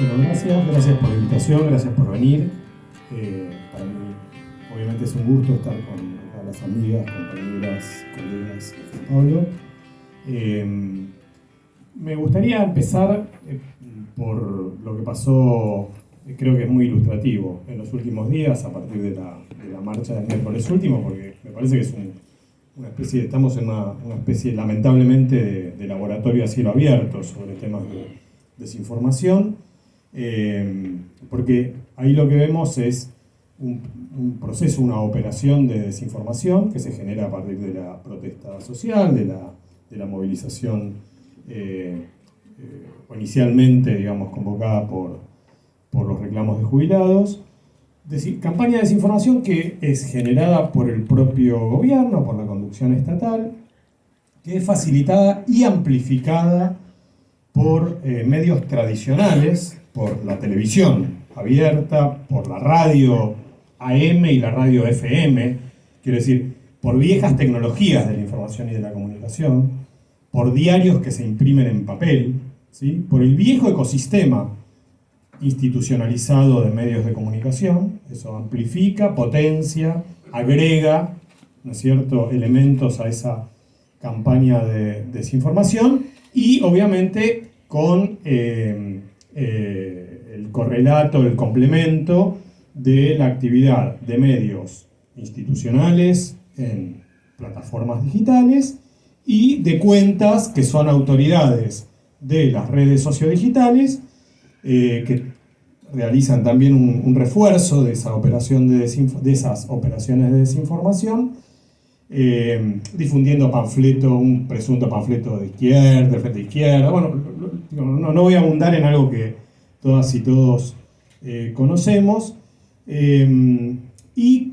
Bueno, gracias por la invitación, gracias por venir. Para mí, obviamente, es un gusto estar con las amigas, compañeras, colegas de Juan Pablo. Me gustaría empezar por lo que pasó, creo que es muy ilustrativo, en los últimos días, a partir de la marcha del miércoles último, porque me parece que es una especie, estamos en una especie, lamentablemente, de laboratorio a cielo abierto sobre temas de desinformación, porque ahí lo que vemos es un proceso, una operación de desinformación que se genera a partir de la protesta social, de la movilización inicialmente, digamos, convocada por los reclamos de jubilados. Campaña de desinformación que es generada por el propio gobierno, por la conducción estatal, que es facilitada y amplificada por medios tradicionales, por la televisión abierta, por la radio AM y la radio FM, quiero decir, por viejas tecnologías de la información y de la comunicación, por diarios que se imprimen en papel, ¿sí? Por el viejo ecosistema institucionalizado de medios de comunicación. Eso amplifica, potencia, agrega, ¿no es cierto?, elementos a esa campaña de desinformación y obviamente con el correlato, el complemento de la actividad de medios institucionales en plataformas digitales y de cuentas que son autoridades de las redes sociodigitales que realizan también un refuerzo de esa operación de esas operaciones de desinformación, difundiendo un presunto panfleto de izquierda, de frente izquierda. Bueno, no voy a abundar en algo que todas y todos conocemos. Y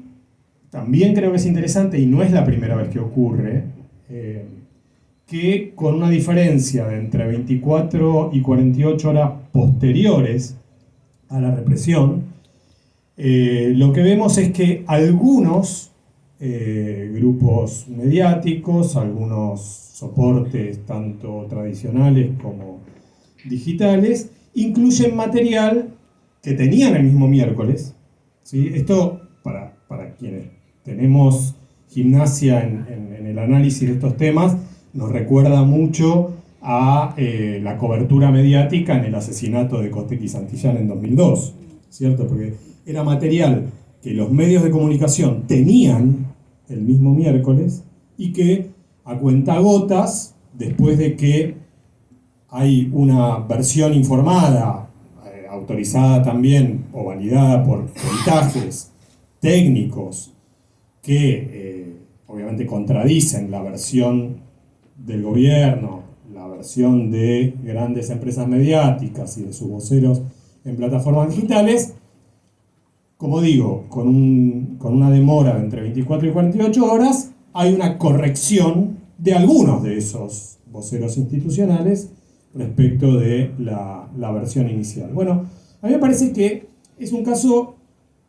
también creo que es interesante, y no es la primera vez que ocurre, que con una diferencia de entre 24 y 48 horas posteriores a la represión, lo que vemos es que algunos grupos mediáticos, algunos soportes tanto tradicionales como digitales, incluyen material que tenían el mismo miércoles, ¿sí? Esto para quienes tenemos gimnasia en el análisis de estos temas, nos recuerda mucho a la cobertura mediática en el asesinato de Costec y Santillán en 2002, ¿cierto? Porque era material que los medios de comunicación tenían el mismo miércoles y que a cuentagotas, después de que hay una versión informada, autorizada también o validada por peritajes técnicos que obviamente contradicen la versión del gobierno, la versión de grandes empresas mediáticas y de sus voceros en plataformas digitales, como digo, con una demora de entre 24 y 48 horas, hay una corrección de algunos de esos voceros institucionales respecto de la versión inicial. Bueno, a mí me parece que es un caso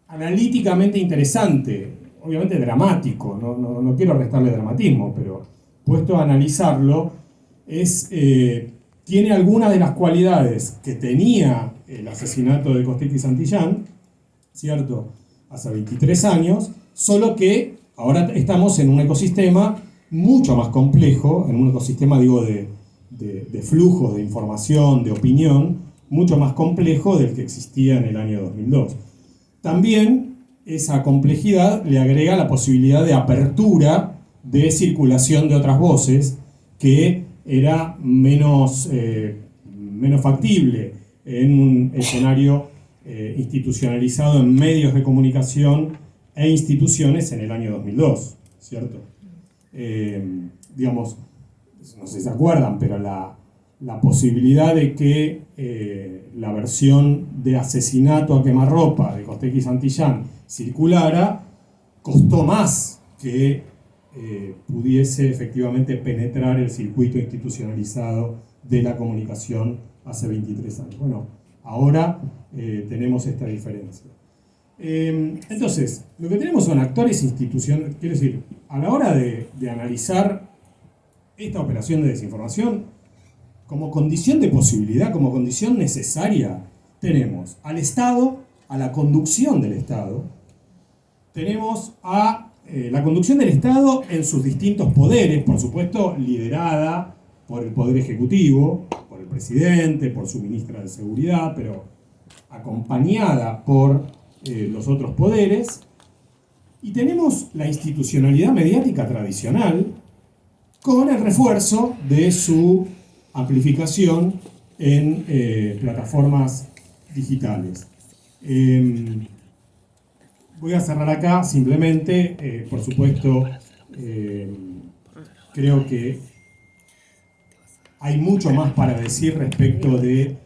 analíticamente interesante, obviamente dramático, no quiero restarle dramatismo, pero puesto a analizarlo, tiene algunas de las cualidades que tenía el asesinato de Costec y Santillán, ¿cierto?, hace 23 años, solo que ahora estamos en un ecosistema mucho más complejo, en un ecosistema, digo, de flujos de información, de opinión, mucho más complejo del que existía en el año 2002. También esa complejidad le agrega la posibilidad de apertura de circulación de otras voces, que era menos factible en un escenario institucionalizado en medios de comunicación e instituciones en el año 2002, ¿cierto? Digamos, no sé si se acuerdan, pero la posibilidad de que la versión de asesinato a quemarropa de Costec y Santillán circulara costó más que pudiese efectivamente penetrar el circuito institucionalizado de la comunicación hace 23 años. Bueno, ahora tenemos esta diferencia. Entonces, lo que tenemos son actores institucionales, quiero decir, a la hora de analizar esta operación de desinformación, como condición de posibilidad, como condición necesaria tenemos al Estado, a la conducción del Estado, tenemos a la conducción del Estado en sus distintos poderes, por supuesto liderada por el Poder Ejecutivo, por el Presidente, por su Ministra de Seguridad, pero acompañada por los otros poderes. Y tenemos la institucionalidad mediática tradicional con el refuerzo de su amplificación en plataformas digitales. Voy a cerrar acá, simplemente, por supuesto, creo que hay mucho más para decir respecto de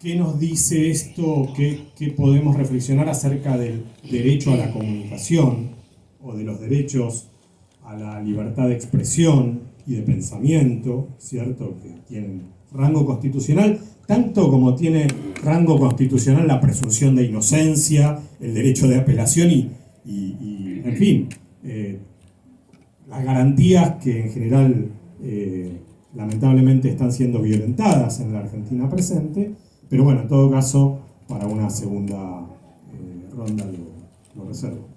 qué nos dice esto, qué podemos reflexionar acerca del derecho a la comunicación o de los derechos a la libertad de expresión y de pensamiento, ¿cierto? Que tienen rango constitucional, tanto como tiene rango constitucional la presunción de inocencia, el derecho de apelación y en fin, las garantías que en general lamentablemente están siendo violentadas en la Argentina presente, pero bueno, en todo caso, para una segunda ronda lo reservo.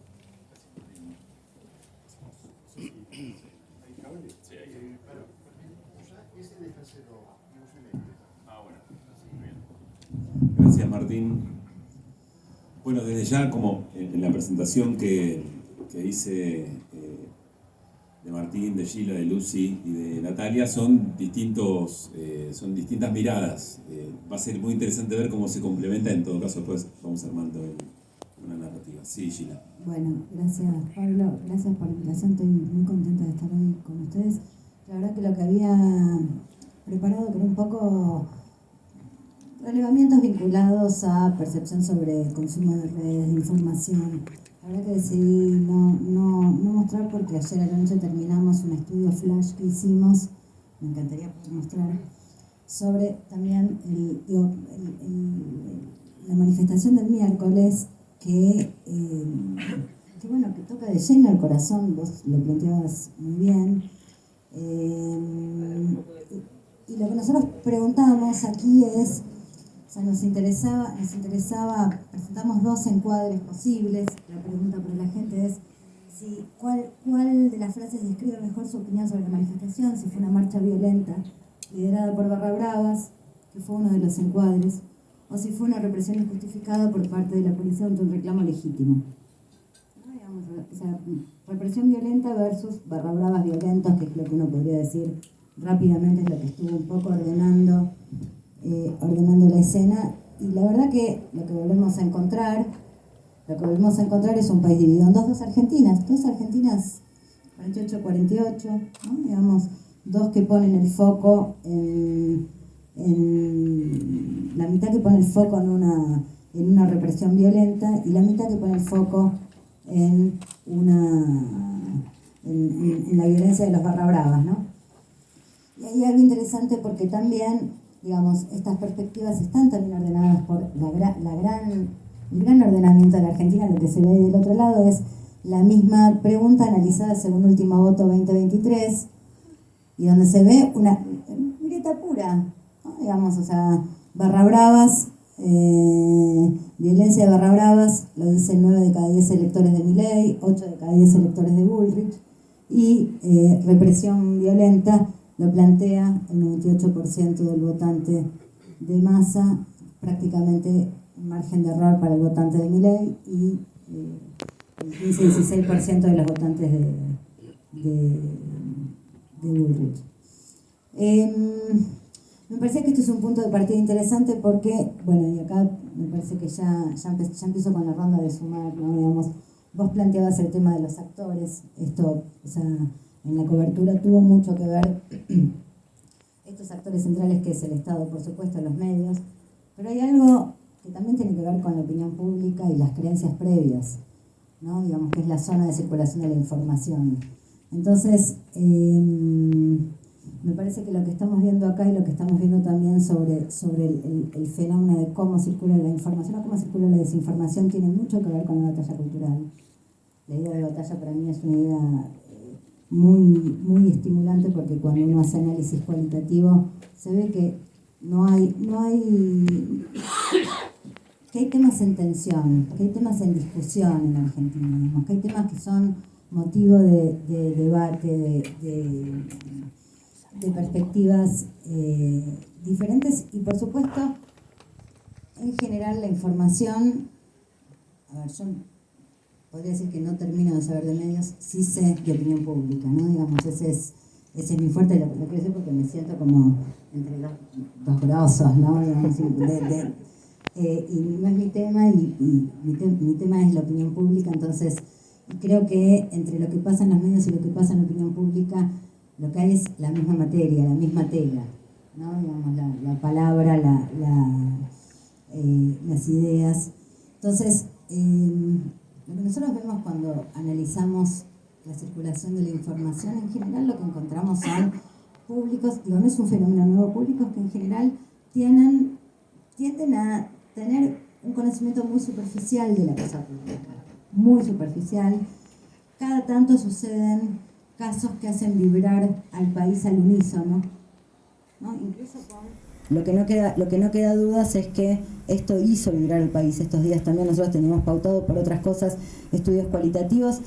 Gracias, Martín. Bueno, desde ya, como en la presentación que hice de Martín, de Gila, de Lucy y de Natalia, son distintas miradas. Va a ser muy interesante ver cómo se complementa. En todo caso, después vamos armando una narrativa. Sí, Gila. Bueno, gracias Pablo, gracias por la invitación, estoy muy contenta de estar hoy con ustedes. La verdad que lo que había preparado, que era un poco relevamientos vinculados a percepción sobre el consumo de redes, de información. La verdad que decidí no mostrar porque ayer a la noche terminamos un estudio flash que hicimos, me encantaría poder mostrar, sobre también la manifestación del miércoles que bueno, que toca de lleno el corazón, vos lo planteabas muy bien. Y lo que nosotros preguntamos aquí es, o sea, nos interesaba, presentamos dos encuadres posibles. La pregunta para la gente es si cuál de las frases describe mejor su opinión sobre la manifestación, si fue una marcha violenta liderada por Barra Bravas, que fue uno de los encuadres, o si fue una represión injustificada por parte de la policía ante un reclamo legítimo. ¿No? Digamos, o sea, represión violenta versus Barra Bravas violentos, que es lo que uno podría decir rápidamente, es lo que estuvo un poco ordenando la escena. Y la verdad que lo que volvemos a encontrar es un país dividido en dos Argentinas 48-48, ¿no? Digamos, dos que ponen el foco en la mitad que pone el foco en una represión violenta y la mitad que pone el foco en la violencia de los Barra Bravas, ¿no? Y hay algo interesante porque también, digamos, estas perspectivas están también ordenadas por el gran ordenamiento de la Argentina. Lo que se ve ahí del otro lado es la misma pregunta analizada según Último Voto 2023 y donde se ve una grieta pura, ¿no? Digamos, o sea, Barra Bravas, violencia de Barra Bravas, lo dicen 9 de cada 10 electores de Milei, 8 de cada 10 electores de Bullrich, y represión violenta lo plantea el 98% del votante de Massa, prácticamente un margen de error para el votante de Milei, y el 15-16% de los votantes de Bullrich. Me parece que este es un punto de partida interesante porque, bueno, y acá me parece que ya empiezo con la ronda de sumar, ¿no? Digamos, vos planteabas el tema de los actores, esto, o sea, en la cobertura tuvo mucho que ver estos actores centrales que es el Estado, por supuesto, los medios, pero hay algo que también tiene que ver con la opinión pública y las creencias previas, ¿no? Digamos que es la zona de circulación de la información. Entonces, me parece que lo que estamos viendo acá y lo que estamos viendo también sobre el fenómeno de cómo circula la información o cómo circula la desinformación tiene mucho que ver con la batalla cultural. La idea de batalla para mí es una idea muy estimulante porque cuando uno hace análisis cualitativo se ve que no hay temas en tensión, que hay temas en discusión en Argentina, digamos, que hay temas que son motivo de debate, de perspectivas diferentes y por supuesto en general la información, a ver, yo podría decir que no termino de saber de medios, sí sé de opinión pública, ¿no? Digamos, ese es mi fuerte, lo quiero decir porque me siento como entre dos grosos, ¿no? Digamos, y no es mi tema y mi tema es la opinión pública, entonces creo que entre lo que pasa en los medios y lo que pasa en la opinión pública, lo que hay es la misma materia, la misma tela, ¿no? Digamos, la palabra, las ideas. Entonces, lo que nosotros vemos cuando analizamos la circulación de la información, en general lo que encontramos son públicos, digo, no es un fenómeno nuevo, públicos que en general tienden a tener un conocimiento muy superficial de la cosa pública, muy superficial. Cada tanto suceden casos que hacen vibrar al país al unísono, ¿no? Incluso con... Lo que no queda dudas es que esto hizo vibrar al país. Estos días también nosotros teníamos pautado por otras cosas estudios cualitativos,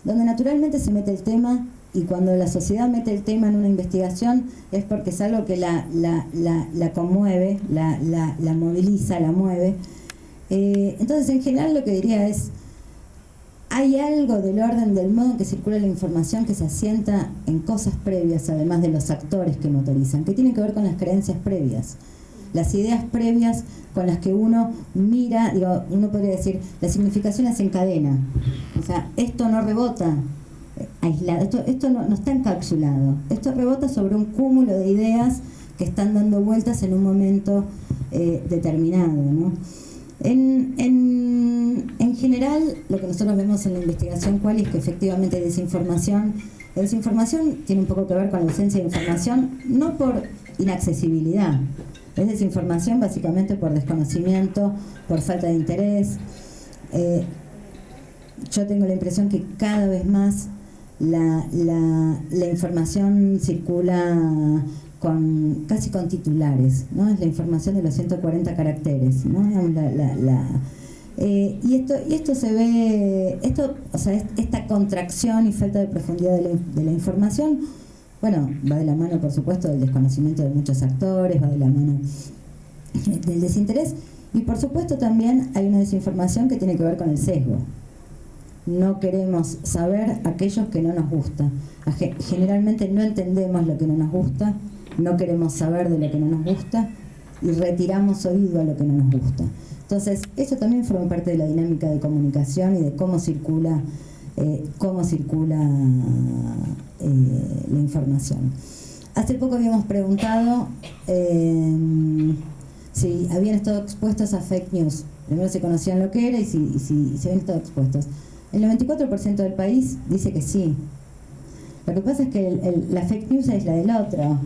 donde naturalmente se mete el tema, y cuando la sociedad mete el tema en una investigación es porque es algo que la conmueve, la moviliza, la mueve. Entonces, en general lo que diría es, hay algo del orden del modo en que circula la información que se asienta en cosas previas, además de los actores que motorizan, que tienen que ver con las creencias previas, las ideas previas con las que uno mira, digo, uno podría decir, la significación es en cadena. O sea, esto no rebota aislado, esto no está encapsulado, esto rebota sobre un cúmulo de ideas que están dando vueltas en un momento determinado, ¿no? En general, lo que nosotros vemos en la investigación cual es que efectivamente desinformación, la desinformación tiene un poco que ver con la ausencia de información, no por inaccesibilidad, es desinformación básicamente por desconocimiento, por falta de interés. Yo tengo la impresión que cada vez más la información circula casi con titulares, ¿no? Es la información de los 140 caracteres, ¿no? Y esto se ve, o sea, esta contracción y falta de profundidad de la información, bueno, va de la mano, por supuesto, del desconocimiento de muchos actores, va de la mano del desinterés, y por supuesto también hay una desinformación que tiene que ver con el sesgo. No queremos saber aquellos que no nos gusta. Generalmente no entendemos lo que no nos gusta, no queremos saber de lo que no nos gusta y retiramos oído a lo que no nos gusta. Entonces, eso también forma parte de la dinámica de comunicación y de cómo circula la información. Hace poco habíamos preguntado si habían estado expuestos a fake news. Primero se conocían lo que era y si habían estado expuestos. El 94% del país dice que sí. Lo que pasa es que la fake news es la del otro,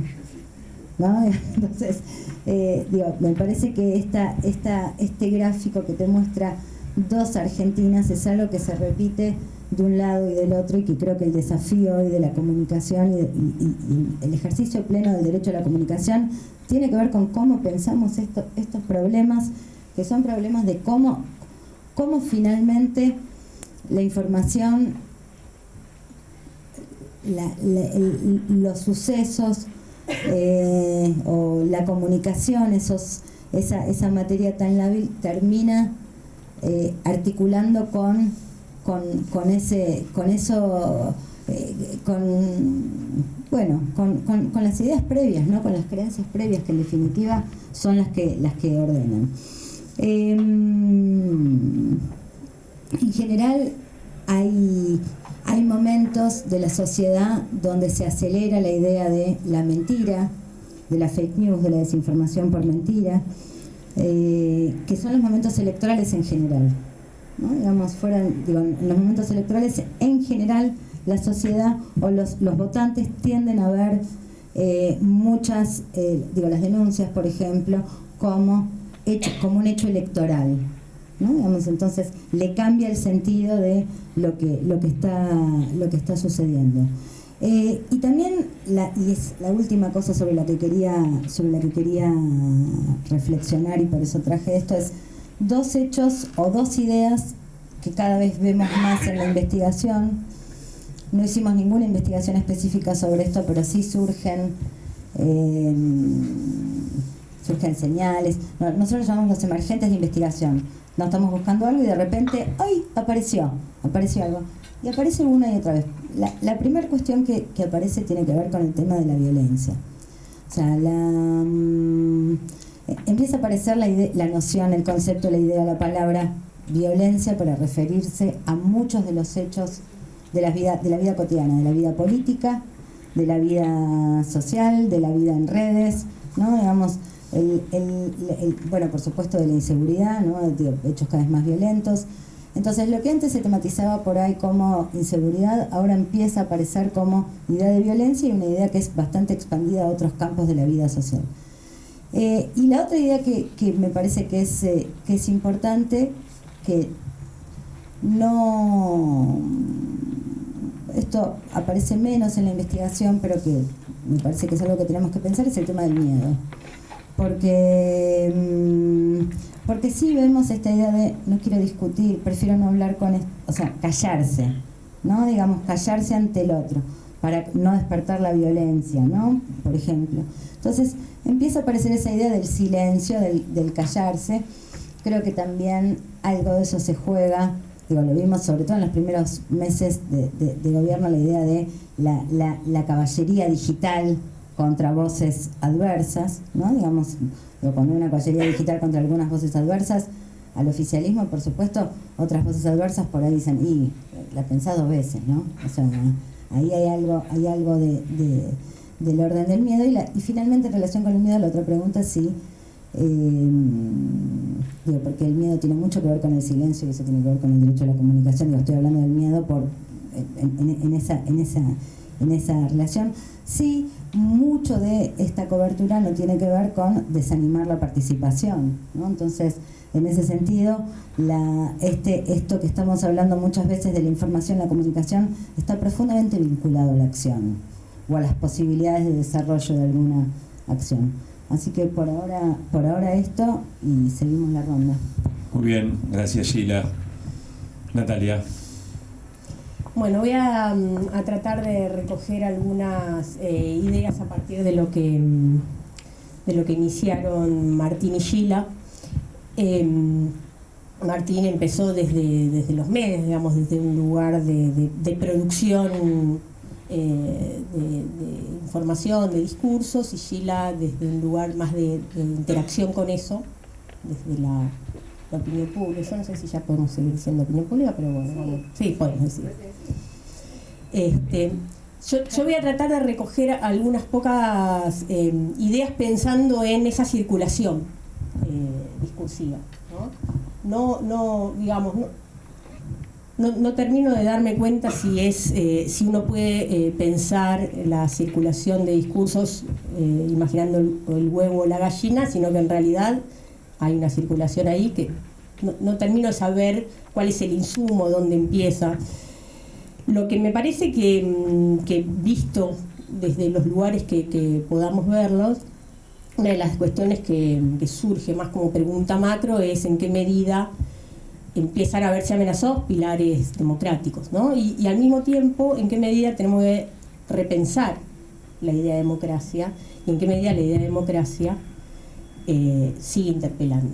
¿no? Entonces, me parece que este gráfico que te muestra dos Argentinas es algo que se repite de un lado y del otro, y que creo que el desafío hoy de la comunicación y el ejercicio pleno del derecho a la comunicación tiene que ver con cómo pensamos estos problemas, que son problemas de cómo finalmente la información, los sucesos o la comunicación, esa materia tan lábil, termina articulando con las ideas previas, ¿no? Con las creencias previas, que en definitiva son las que ordenan. En general hay momentos de la sociedad donde se acelera la idea de la mentira, de la fake news, de la desinformación por mentira, que son los momentos electorales en general, ¿no? Digamos, en los momentos electorales en general la sociedad o los votantes tienden a ver muchas, las denuncias, por ejemplo, como un hecho electoral, ¿no? Digamos, entonces le cambia el sentido de lo que está sucediendo. Y también y es la última cosa sobre la que quería reflexionar, y por eso traje esto, es dos hechos o dos ideas que cada vez vemos más en la investigación. No hicimos ninguna investigación específica sobre esto, pero sí surgen señales. Nosotros lo llamamos los emergentes de investigación. No estamos buscando algo y de repente, ¡ay!, apareció algo. Y aparece una y otra vez. La primera cuestión que aparece tiene que ver con el tema de la violencia. O sea, empieza a aparecer la noción, el concepto, la idea, la palabra violencia para referirse a muchos de los hechos de la vida cotidiana, de la vida política, de la vida social, de la vida en redes, ¿no? Digamos, bueno, por supuesto, de la inseguridad, ¿no? De hechos cada vez más violentos. Entonces, lo que antes se tematizaba por ahí como inseguridad, ahora empieza a aparecer como idea de violencia, y una idea que es bastante expandida a otros campos de la vida social. Y la otra idea que me parece que es importante, que no... Esto aparece menos en la investigación, pero que me parece que es algo que tenemos que pensar, es el tema del miedo. Porque sí vemos esta idea de no quiero discutir, prefiero no hablar con esto, o sea, callarse, ¿no? Digamos, callarse ante el otro, para no despertar la violencia, ¿no? Por ejemplo. Entonces, empieza a aparecer esa idea del silencio, del callarse. Creo que también algo de eso se juega, digo, lo vimos sobre todo en los primeros meses de gobierno, la idea de la caballería digital contra voces adversas, ¿no? Digamos, cuando hay una caballería digital contra algunas voces adversas al oficialismo, por supuesto, otras voces adversas por ahí dicen, y la pensás 2 veces, ¿no? O sea, ahí hay algo del orden del miedo. Y finalmente, en relación con el miedo, la otra pregunta es si, porque el miedo tiene mucho que ver con el silencio y eso tiene que ver con el derecho a la comunicación. Digo, estoy hablando del miedo en esa relación. Sí, mucho de esta cobertura no tiene que ver con desanimar la participación, ¿no? Entonces, en ese sentido, esto que estamos hablando muchas veces de la información, la comunicación, está profundamente vinculado a la acción o a las posibilidades de desarrollo de alguna acción. Así que por ahora esto, y seguimos la ronda. Muy bien, gracias Sheila. Natalia. Bueno, voy a tratar de recoger algunas ideas a partir de lo que iniciaron Martín y Sheila. Martín empezó desde los medios, digamos, desde un lugar de producción de información, de discursos, y Sheila desde un lugar más de interacción con eso, desde la opinión pública. Yo no sé si ya podemos seguir siendo opinión pública, pero bueno, vamos. Sí, podemos decir. Yo voy a tratar de recoger algunas pocas ideas pensando en esa circulación discursiva, ¿no? No termino de darme cuenta si uno puede pensar la circulación de discursos imaginando el huevo o la gallina, sino que en realidad hay una circulación ahí que no termino de saber cuál es el insumo, dónde empieza. Lo que me parece que visto desde los lugares que podamos verlos, una de las cuestiones que surge más como pregunta macro es en qué medida empiezan a verse amenazados pilares democráticos, ¿no? Y al mismo tiempo, en qué medida tenemos que repensar la idea de democracia y en qué medida la idea de democracia sigue interpelando.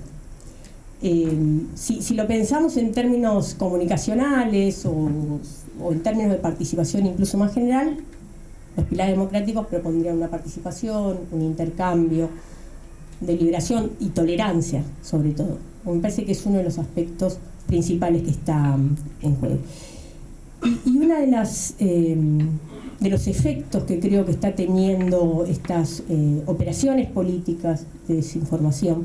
Si lo pensamos en términos comunicacionales o en términos de participación incluso más general, los pilares democráticos propondrían una participación, un intercambio, deliberación y tolerancia, sobre todo. Me parece que es uno de los aspectos principales que está en juego. Y una de los efectos que creo que está teniendo estas operaciones políticas de desinformación,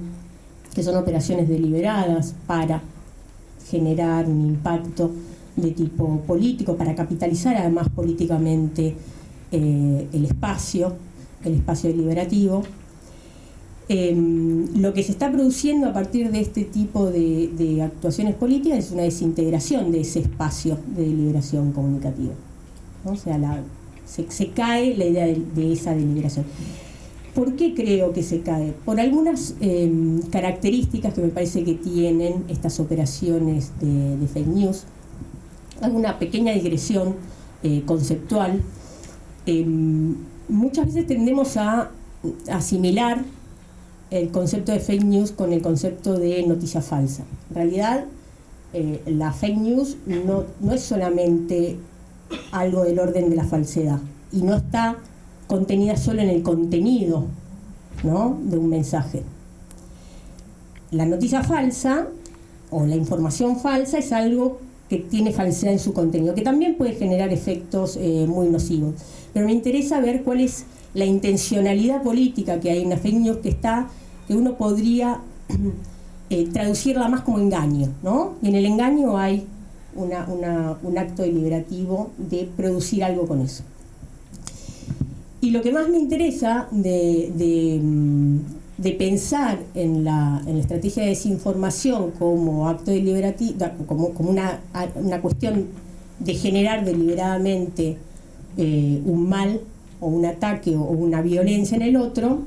que son operaciones deliberadas para generar un impacto de tipo político, para capitalizar además políticamente el espacio deliberativo. Lo que se está produciendo a partir de este tipo de actuaciones políticas es una desintegración de ese espacio de deliberación comunicativa, ¿no? O sea, se cae la idea de esa deliberación. ¿Por qué creo que se cae? Por algunas características que me parece que tienen estas operaciones de fake news. Alguna pequeña digresión conceptual. Muchas veces tendemos a asimilar el concepto de fake news con el concepto de noticia falsa. En realidad, la fake news no es solamente algo del orden de la falsedad, y no está contenida solo en el contenido, ¿no?, de un mensaje. La noticia falsa o la información falsa es algo que tiene falsedad en su contenido, que también puede generar efectos muy nocivos. Pero me interesa ver cuál es la intencionalidad política que hay en la fake news, que uno podría traducirla más como engaño, ¿no? Y en el engaño hay un acto deliberativo de producir algo con eso. Y lo que más me interesa de pensar en la estrategia de desinformación como acto deliberativo, como una cuestión de generar deliberadamente un mal o un ataque o una violencia en el otro,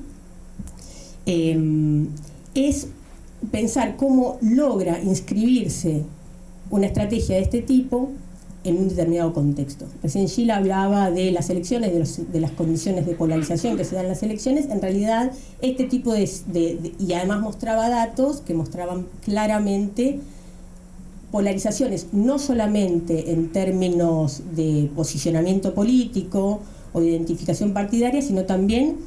es pensar cómo logra inscribirse una estrategia de este tipo en un determinado contexto. Recién Gila hablaba de las elecciones, de las condiciones de polarización que se dan en las elecciones. En realidad, este tipo y además mostraba datos que mostraban claramente polarizaciones, no solamente en términos de posicionamiento político o de identificación partidaria, sino también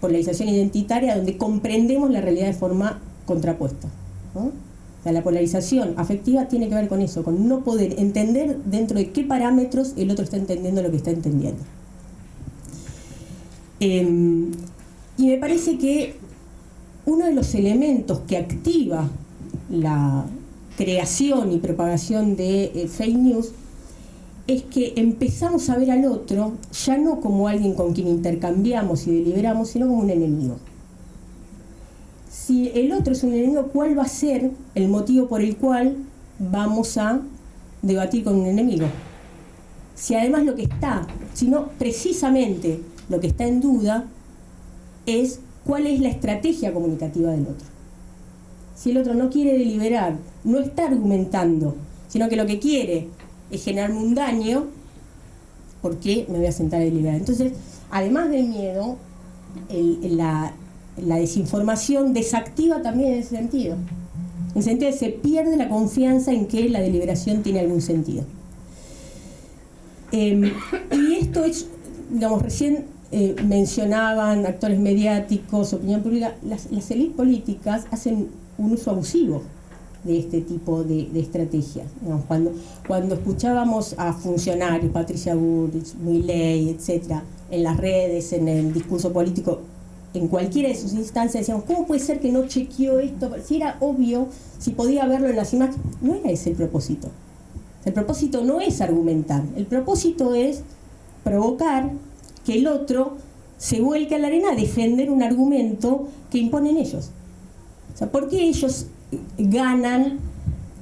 polarización identitaria, donde comprendemos la realidad de forma contrapuesta, ¿no? O sea, la polarización afectiva tiene que ver con eso, con no poder entender dentro de qué parámetros el otro está entendiendo lo que está entendiendo. Y me parece que uno de los elementos que activa la creación y propagación de fake news es que empezamos a ver al otro ya no como alguien con quien intercambiamos y deliberamos, sino como un enemigo. Si el otro es un enemigo, ¿cuál va a ser el motivo por el cual vamos a debatir con un enemigo? Si además sino precisamente lo que está en duda es cuál es la estrategia comunicativa del otro. Si el otro no quiere deliberar, no está argumentando, sino que lo que quiere es generarme un daño, ¿por qué me voy a sentar a deliberar? Entonces, además del miedo, la desinformación desactiva también en ese sentido. En el sentido de que se pierde la confianza en que la deliberación tiene algún sentido. Y esto es, digamos, recién mencionaban actores mediáticos, opinión pública, las élites políticas hacen un uso abusivo de este tipo de estrategias. Digamos, cuando escuchábamos a funcionarios, Patricia Bullrich, Milei, etcétera, en las redes, en el discurso político, en cualquiera de sus instancias, decíamos, ¿cómo puede ser que no chequeó esto? Si era obvio, si podía verlo en las imágenes. No era ese el propósito. El propósito no es argumentar, el propósito es provocar que el otro se vuelque a la arena a defender un argumento que imponen ellos. O sea, ¿por qué ellos ganan?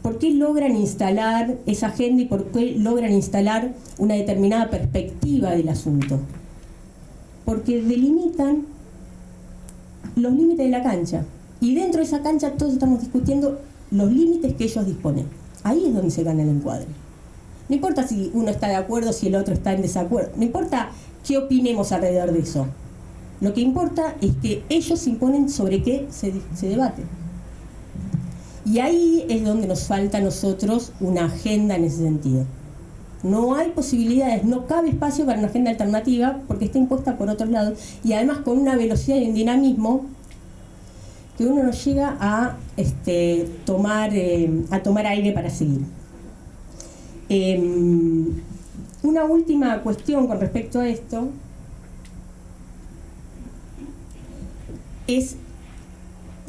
¿Por qué logran instalar esa agenda y por qué logran instalar una determinada perspectiva del asunto? Porque delimitan los límites de la cancha. Y dentro de esa cancha todos estamos discutiendo los límites que ellos disponen. Ahí es donde se gana el encuadre. No importa si uno está de acuerdo, si el otro está en desacuerdo. No importa qué opinemos alrededor de eso. Lo que importa es que ellos imponen sobre qué se debate. Y ahí es donde nos falta a nosotros una agenda en ese sentido. No hay posibilidades, no cabe espacio para una agenda alternativa porque está impuesta por otros lados y además con una velocidad y un dinamismo que uno no llega a tomar aire para seguir. Una última cuestión con respecto a esto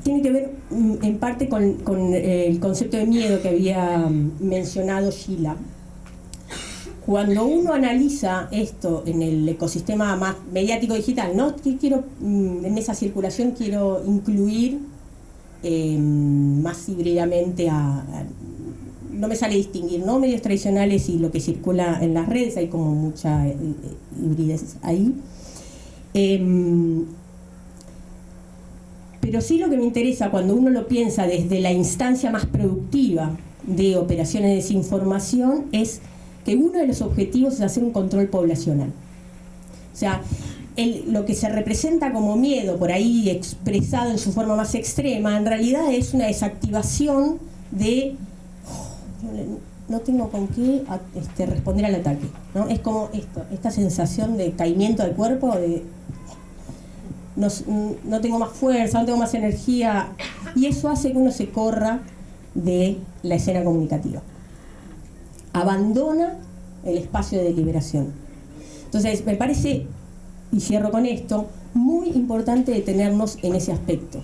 tiene que ver en parte con el concepto de miedo que había mencionado Gila. Cuando uno analiza esto en el ecosistema más mediático digital, ¿no? En esa circulación quiero incluir más híbridamente no me sale distinguir, ¿no? Medios tradicionales y lo que circula en las redes, hay como mucha hibridez ahí. Pero sí lo que me interesa cuando uno lo piensa desde la instancia más productiva de operaciones de desinformación es que uno de los objetivos es hacer un control poblacional. O sea, lo que se representa como miedo, por ahí expresado en su forma más extrema, en realidad es una desactivación de no tengo con qué responder al ataque, ¿no? Es como esta sensación de caimiento del cuerpo, de no tengo más fuerza, no tengo más energía, y eso hace que uno se corra de la escena comunicativa. Abandona el espacio de liberación. Entonces, me parece, y cierro con esto, muy importante detenernos en ese aspecto.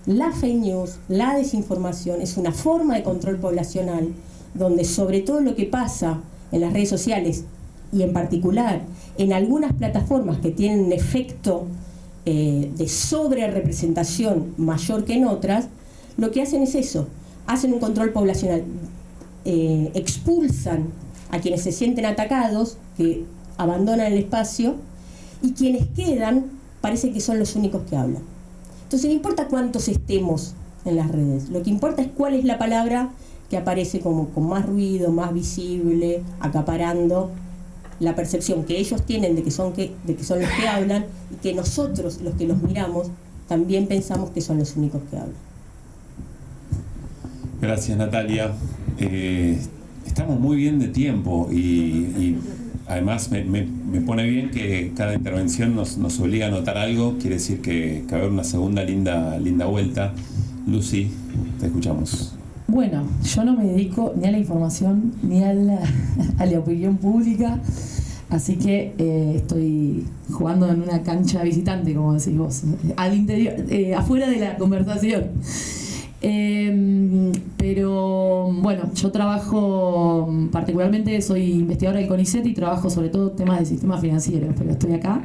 La fake news, la desinformación, es una forma de control poblacional donde sobre todo lo que pasa en las redes sociales y en particular en algunas plataformas que tienen un efecto de sobre-representación mayor que en otras, lo que hacen es eso, hacen un control poblacional, expulsan a quienes se sienten atacados, que abandonan el espacio, y quienes quedan parece que son los únicos que hablan. Entonces no importa cuántos estemos en las redes, lo que importa es cuál es la palabra que aparece como con más ruido, más visible, acaparando la percepción que ellos tienen de que son los que hablan, y que nosotros, los que los miramos, también pensamos que son los únicos que hablan. Gracias, Natalia. Estamos muy bien de tiempo y además me pone bien que cada intervención nos obliga a anotar algo. Quiere decir que va a haber una segunda linda vuelta. Lucy, te escuchamos. Bueno, yo no me dedico ni a la información ni a la opinión pública, así que estoy jugando en una cancha visitante, como decís vos, al interior, afuera de la conversación. Pero bueno, yo trabajo, particularmente soy investigadora del CONICET y trabajo sobre todo temas de sistemas financieros, pero estoy acá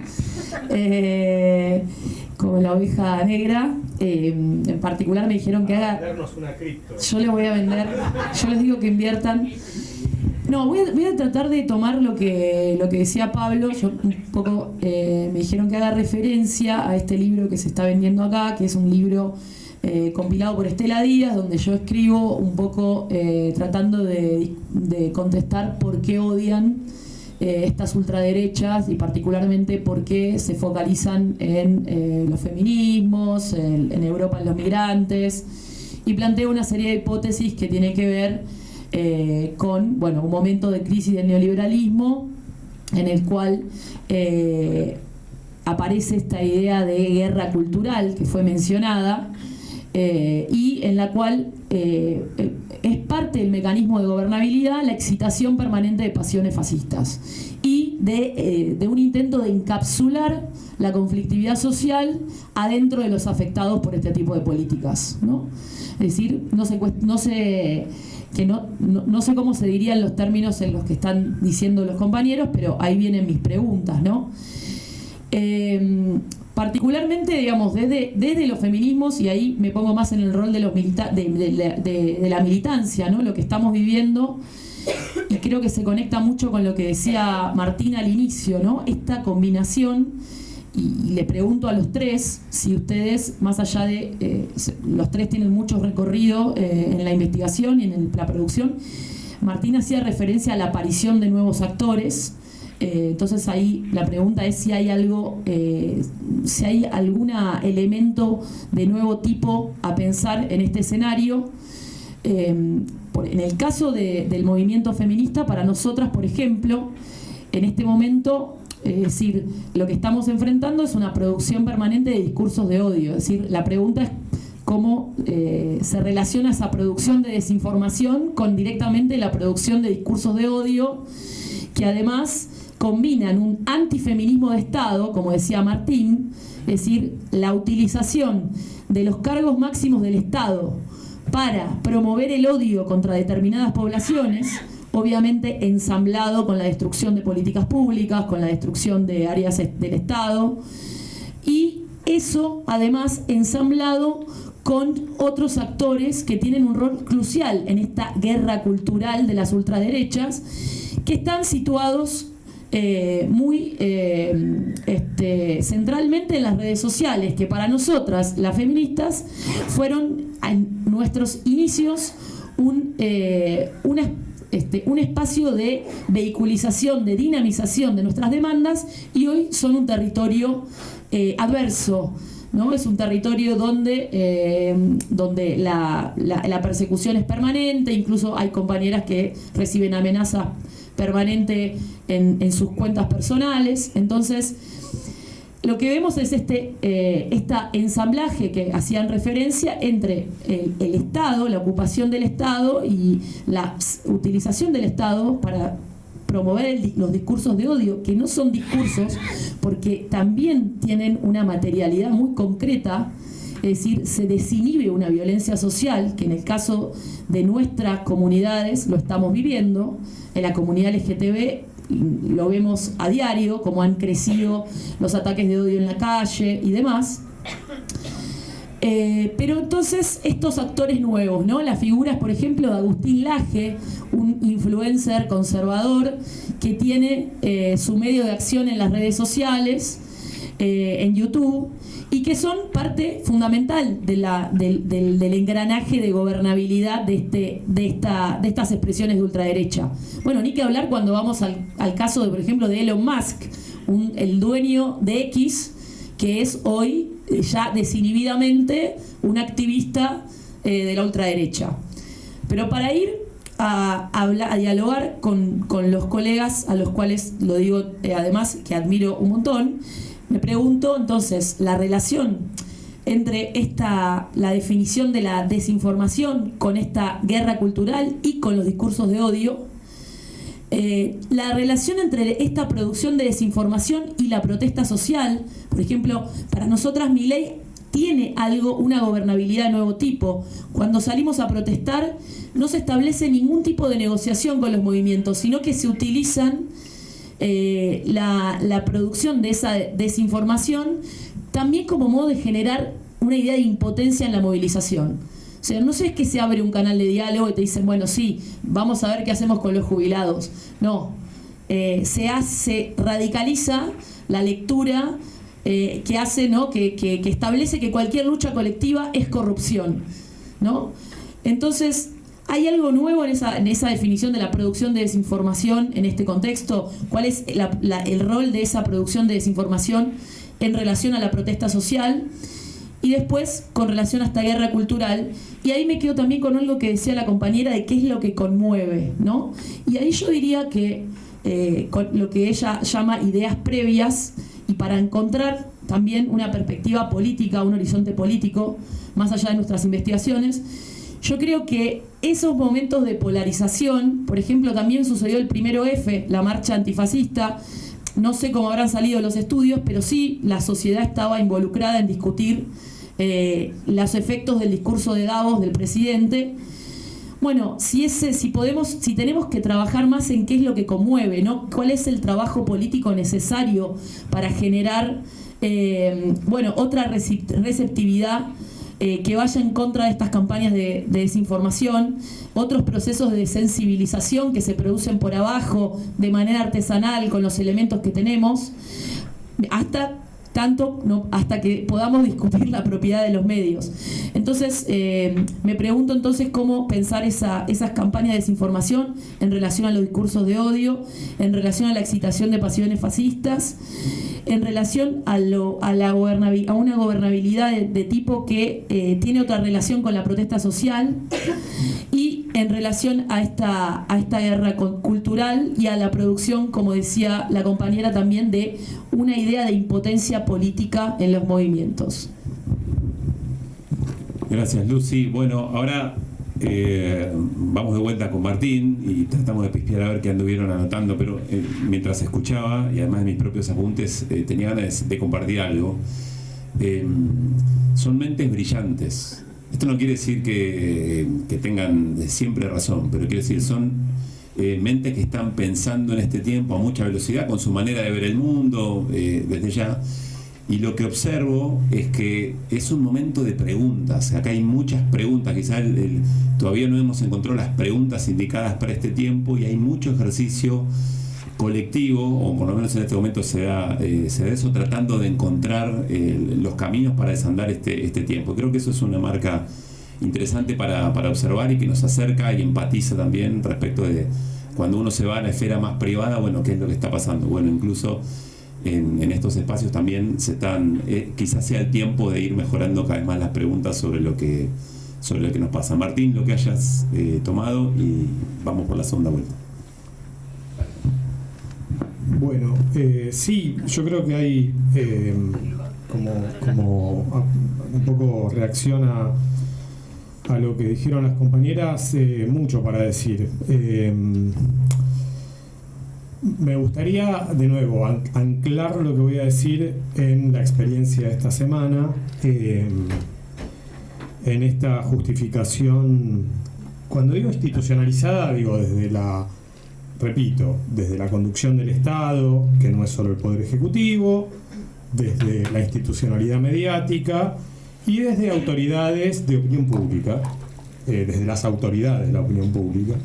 como la oveja negra. En particular me dijeron que haga... Una cripto. Yo les voy a vender, yo les digo que inviertan. No, voy a tratar de tomar lo que decía Pablo. Yo un poco me dijeron que haga referencia a este libro que se está vendiendo acá, que es un libro compilado por Estela Díaz, donde yo escribo un poco tratando de contestar por qué odian estas ultraderechas y particularmente por qué se focalizan en los feminismos, en Europa en los migrantes, y planteo una serie de hipótesis que tienen que ver con un momento de crisis del neoliberalismo en el cual aparece esta idea de guerra cultural que fue mencionada, y en la cual es parte del mecanismo de gobernabilidad la excitación permanente de pasiones fascistas y de un intento de encapsular la conflictividad social adentro de los afectados por este tipo de políticas, ¿no? Es decir, no sé cómo se dirían los términos en los que están diciendo los compañeros, pero ahí vienen mis preguntas, ¿no? Particularmente, digamos, desde los feminismos, y ahí me pongo más en el rol de la militancia, ¿no? Lo que estamos viviendo, y creo que se conecta mucho con lo que decía Martín al inicio, ¿no? Esta combinación, y le pregunto a los tres si ustedes, más allá de... los tres tienen mucho recorrido en la investigación y en la producción. Martín hacía referencia a la aparición de nuevos actores. Entonces ahí la pregunta es si hay si hay algún elemento de nuevo tipo a pensar en este escenario. En el caso del movimiento feminista, para nosotras, por ejemplo, en este momento, es decir, lo que estamos enfrentando es una producción permanente de discursos de odio. Es decir, la pregunta es cómo se relaciona esa producción de desinformación con directamente la producción de discursos de odio, que además combinan un antifeminismo de Estado, como decía Martín, es decir, la utilización de los cargos máximos del Estado para promover el odio contra determinadas poblaciones, obviamente ensamblado con la destrucción de políticas públicas, con la destrucción de áreas del Estado, y eso además ensamblado con otros actores que tienen un rol crucial en esta guerra cultural de las ultraderechas, que están situados muy centralmente en las redes sociales, que para nosotras, las feministas, fueron en nuestros inicios un espacio de vehiculización, de dinamización de nuestras demandas, y hoy son un territorio adverso, ¿no? Es un territorio donde la persecución es permanente, incluso hay compañeras que reciben amenaza permanente en sus cuentas personales. Entonces, lo que vemos es este ensamblaje que hacían referencia entre el Estado, la ocupación del Estado y la utilización del Estado para promover los discursos de odio, que no son discursos porque también tienen una materialidad muy concreta. Es decir, se desinhibe una violencia social, que en el caso de nuestras comunidades lo estamos viviendo. En la comunidad LGTB lo vemos a diario, cómo han crecido los ataques de odio en la calle y demás. Pero entonces estos actores nuevos, ¿no? Las figuras, por ejemplo, de Agustín Laje, un influencer conservador que tiene su medio de acción en las redes sociales, en YouTube, y que son parte fundamental del engranaje de gobernabilidad de estas expresiones de ultraderecha. Bueno, ni que hablar cuando vamos al caso, por ejemplo, de Elon Musk, el dueño de X, que es hoy ya desinhibidamente un activista de la ultraderecha. Pero para ir a dialogar con los colegas, a los cuales lo digo además que admiro un montón, me pregunto entonces la relación entre la definición de la desinformación con esta guerra cultural y con los discursos de odio, la relación entre esta producción de desinformación y la protesta social. Por ejemplo, para nosotras Milei tiene una gobernabilidad de nuevo tipo. Cuando salimos a protestar no se establece ningún tipo de negociación con los movimientos, sino que se utilizan la producción de esa desinformación también como modo de generar una idea de impotencia en la movilización. O sea, no es que se abre un canal de diálogo y te dicen, bueno, sí, vamos a ver qué hacemos con los jubilados. No, se radicaliza la lectura que hace, ¿no? que establece que cualquier lucha colectiva es corrupción, ¿no? Entonces, ¿hay algo nuevo en esa definición de la producción de desinformación en este contexto? ¿Cuál es el rol de esa producción de desinformación en relación a la protesta social? Y después, con relación a esta guerra cultural, y ahí me quedo también con algo que decía la compañera de qué es lo que conmueve, ¿no? Y ahí yo diría que con lo que ella llama ideas previas, y para encontrar también una perspectiva política, un horizonte político, más allá de nuestras investigaciones, yo creo que esos momentos de polarización, por ejemplo, también sucedió el 1F, la marcha antifascista. No sé cómo habrán salido los estudios, pero sí la sociedad estaba involucrada en discutir los efectos del discurso de Davos del presidente. Bueno, si tenemos que trabajar más en qué es lo que conmueve, ¿no? ¿Cuál es el trabajo político necesario para generar otra receptividad que vaya en contra de estas campañas de desinformación, otros procesos de sensibilización que se producen por abajo de manera artesanal con los elementos que tenemos, hasta que podamos discutir la propiedad de los medios. Entonces, me pregunto entonces cómo pensar esas campañas de desinformación en relación a los discursos de odio, en relación a la excitación de pasiones fascistas, en relación a una gobernabilidad de tipo que tiene otra relación con la protesta social, y en relación a esta guerra cultural y a la producción, como decía la compañera también, de una idea de impotencia política en los movimientos. Gracias, Lucy. Bueno, ahora vamos de vuelta con Martín y tratamos de pispear a ver qué anduvieron anotando, pero mientras escuchaba, y además de mis propios apuntes, tenía ganas de compartir algo. Son mentes brillantes. Esto no quiere decir que tengan siempre razón, pero quiere decir son mentes que están pensando en este tiempo a mucha velocidad, con su manera de ver el mundo, desde ya. Y lo que observo es que es un momento de preguntas. Acá hay muchas preguntas, quizás todavía no hemos encontrado las preguntas indicadas para este tiempo, y hay mucho ejercicio colectivo, o por lo menos en este momento se da eso, tratando de encontrar los caminos para desandar este tiempo. Creo que eso es una marca interesante para observar y que nos acerca y empatiza también respecto de cuando uno se va a la esfera más privada, bueno, qué es lo que está pasando. Bueno, incluso en estos espacios también quizás sea el tiempo de ir mejorando cada vez más las preguntas sobre lo que nos pasa. Martín, lo que hayas tomado, y vamos por la segunda vuelta. Bueno, sí, yo creo que hay como un poco reacciona a lo que dijeron las compañeras, mucho para decir. Me gustaría, de nuevo, anclar lo que voy a decir en la experiencia de esta semana, en esta justificación. Cuando digo institucionalizada, digo desde la conducción del Estado, que no es solo el Poder Ejecutivo, desde la institucionalidad mediática y desde autoridades de opinión pública, desde las autoridades de la opinión pública,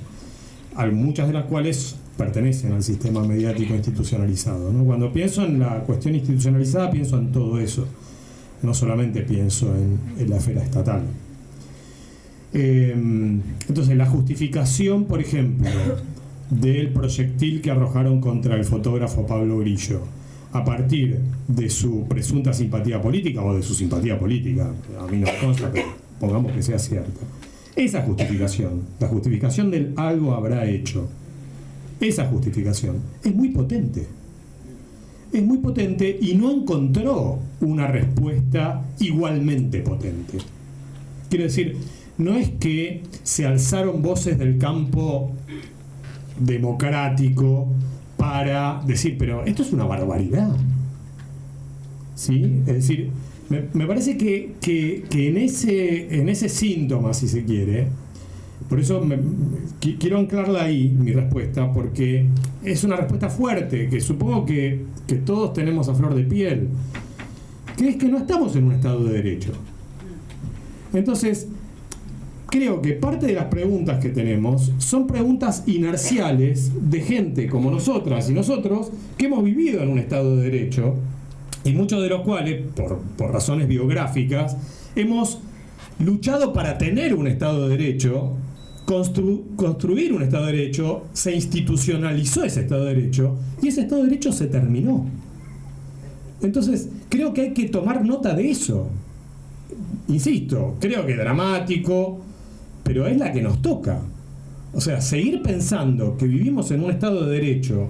muchas de las cuales pertenecen al sistema mediático institucionalizado, ¿no? Cuando pienso en la cuestión institucionalizada, pienso en todo eso, no solamente pienso en la esfera estatal. Entonces, la justificación, por ejemplo, del proyectil que arrojaron contra el fotógrafo Pablo Grillo, a partir de su presunta simpatía política, o de su simpatía política, a mí no me consta, pero pongamos que sea cierta. Esa justificación, la justificación del algo habrá hecho, esa justificación es muy potente. Es muy potente y no encontró una respuesta igualmente potente. Quiero decir, no es que se alzaron voces del campo democrático para decir, pero esto es una barbaridad. ¿Sí? Es decir, me parece que en ese síntoma, si se quiere, por eso quiero anclarla ahí, mi respuesta, porque es una respuesta fuerte, que supongo que todos tenemos a flor de piel, que es que no estamos en un Estado de Derecho. Entonces, creo que parte de las preguntas que tenemos son preguntas inerciales de gente como nosotras y nosotros que hemos vivido en un Estado de Derecho, y muchos de los cuales, por razones biográficas, hemos luchado para tener un Estado de Derecho, construir un Estado de Derecho, se institucionalizó ese Estado de Derecho, y ese Estado de Derecho se terminó. Entonces, creo que hay que tomar nota de eso. Insisto, creo que es dramático, pero es la que nos toca. O sea, seguir pensando que vivimos en un Estado de Derecho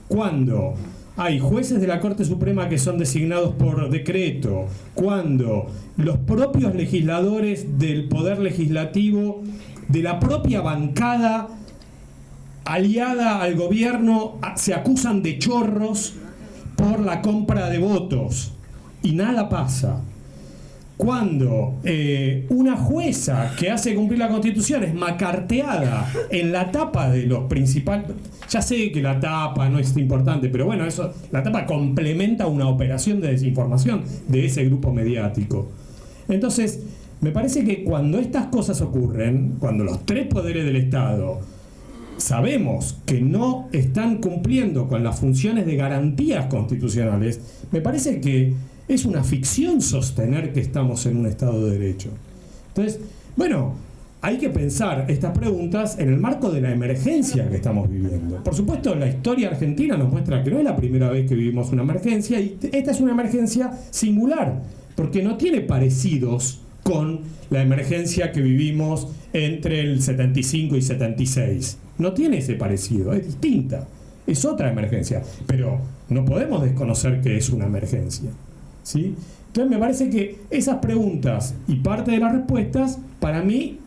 cuando hay jueces de la Corte Suprema que son designados por decreto, cuando los propios legisladores del Poder Legislativo, de la propia bancada aliada al gobierno, se acusan de chorros por la compra de votos y nada pasa. Cuando una jueza que hace cumplir la Constitución es macarteada en la tapa de los principales... Ya sé que la tapa no es importante, pero bueno, la tapa complementa una operación de desinformación de ese grupo mediático. Entonces, me parece que cuando estas cosas ocurren, cuando los tres poderes del Estado sabemos que no están cumpliendo con las funciones de garantías constitucionales, me parece que es una ficción sostener que estamos en un Estado de Derecho. Entonces, bueno, hay que pensar estas preguntas en el marco de la emergencia que estamos viviendo. Por supuesto, la historia argentina nos muestra que no es la primera vez que vivimos una emergencia, y esta es una emergencia singular, porque no tiene parecidos con la emergencia que vivimos entre el 75 y 76. No tiene ese parecido, es distinta, es otra emergencia, pero no podemos desconocer que es una emergencia, ¿sí? Entonces me parece que esas preguntas y parte de las respuestas, para mí,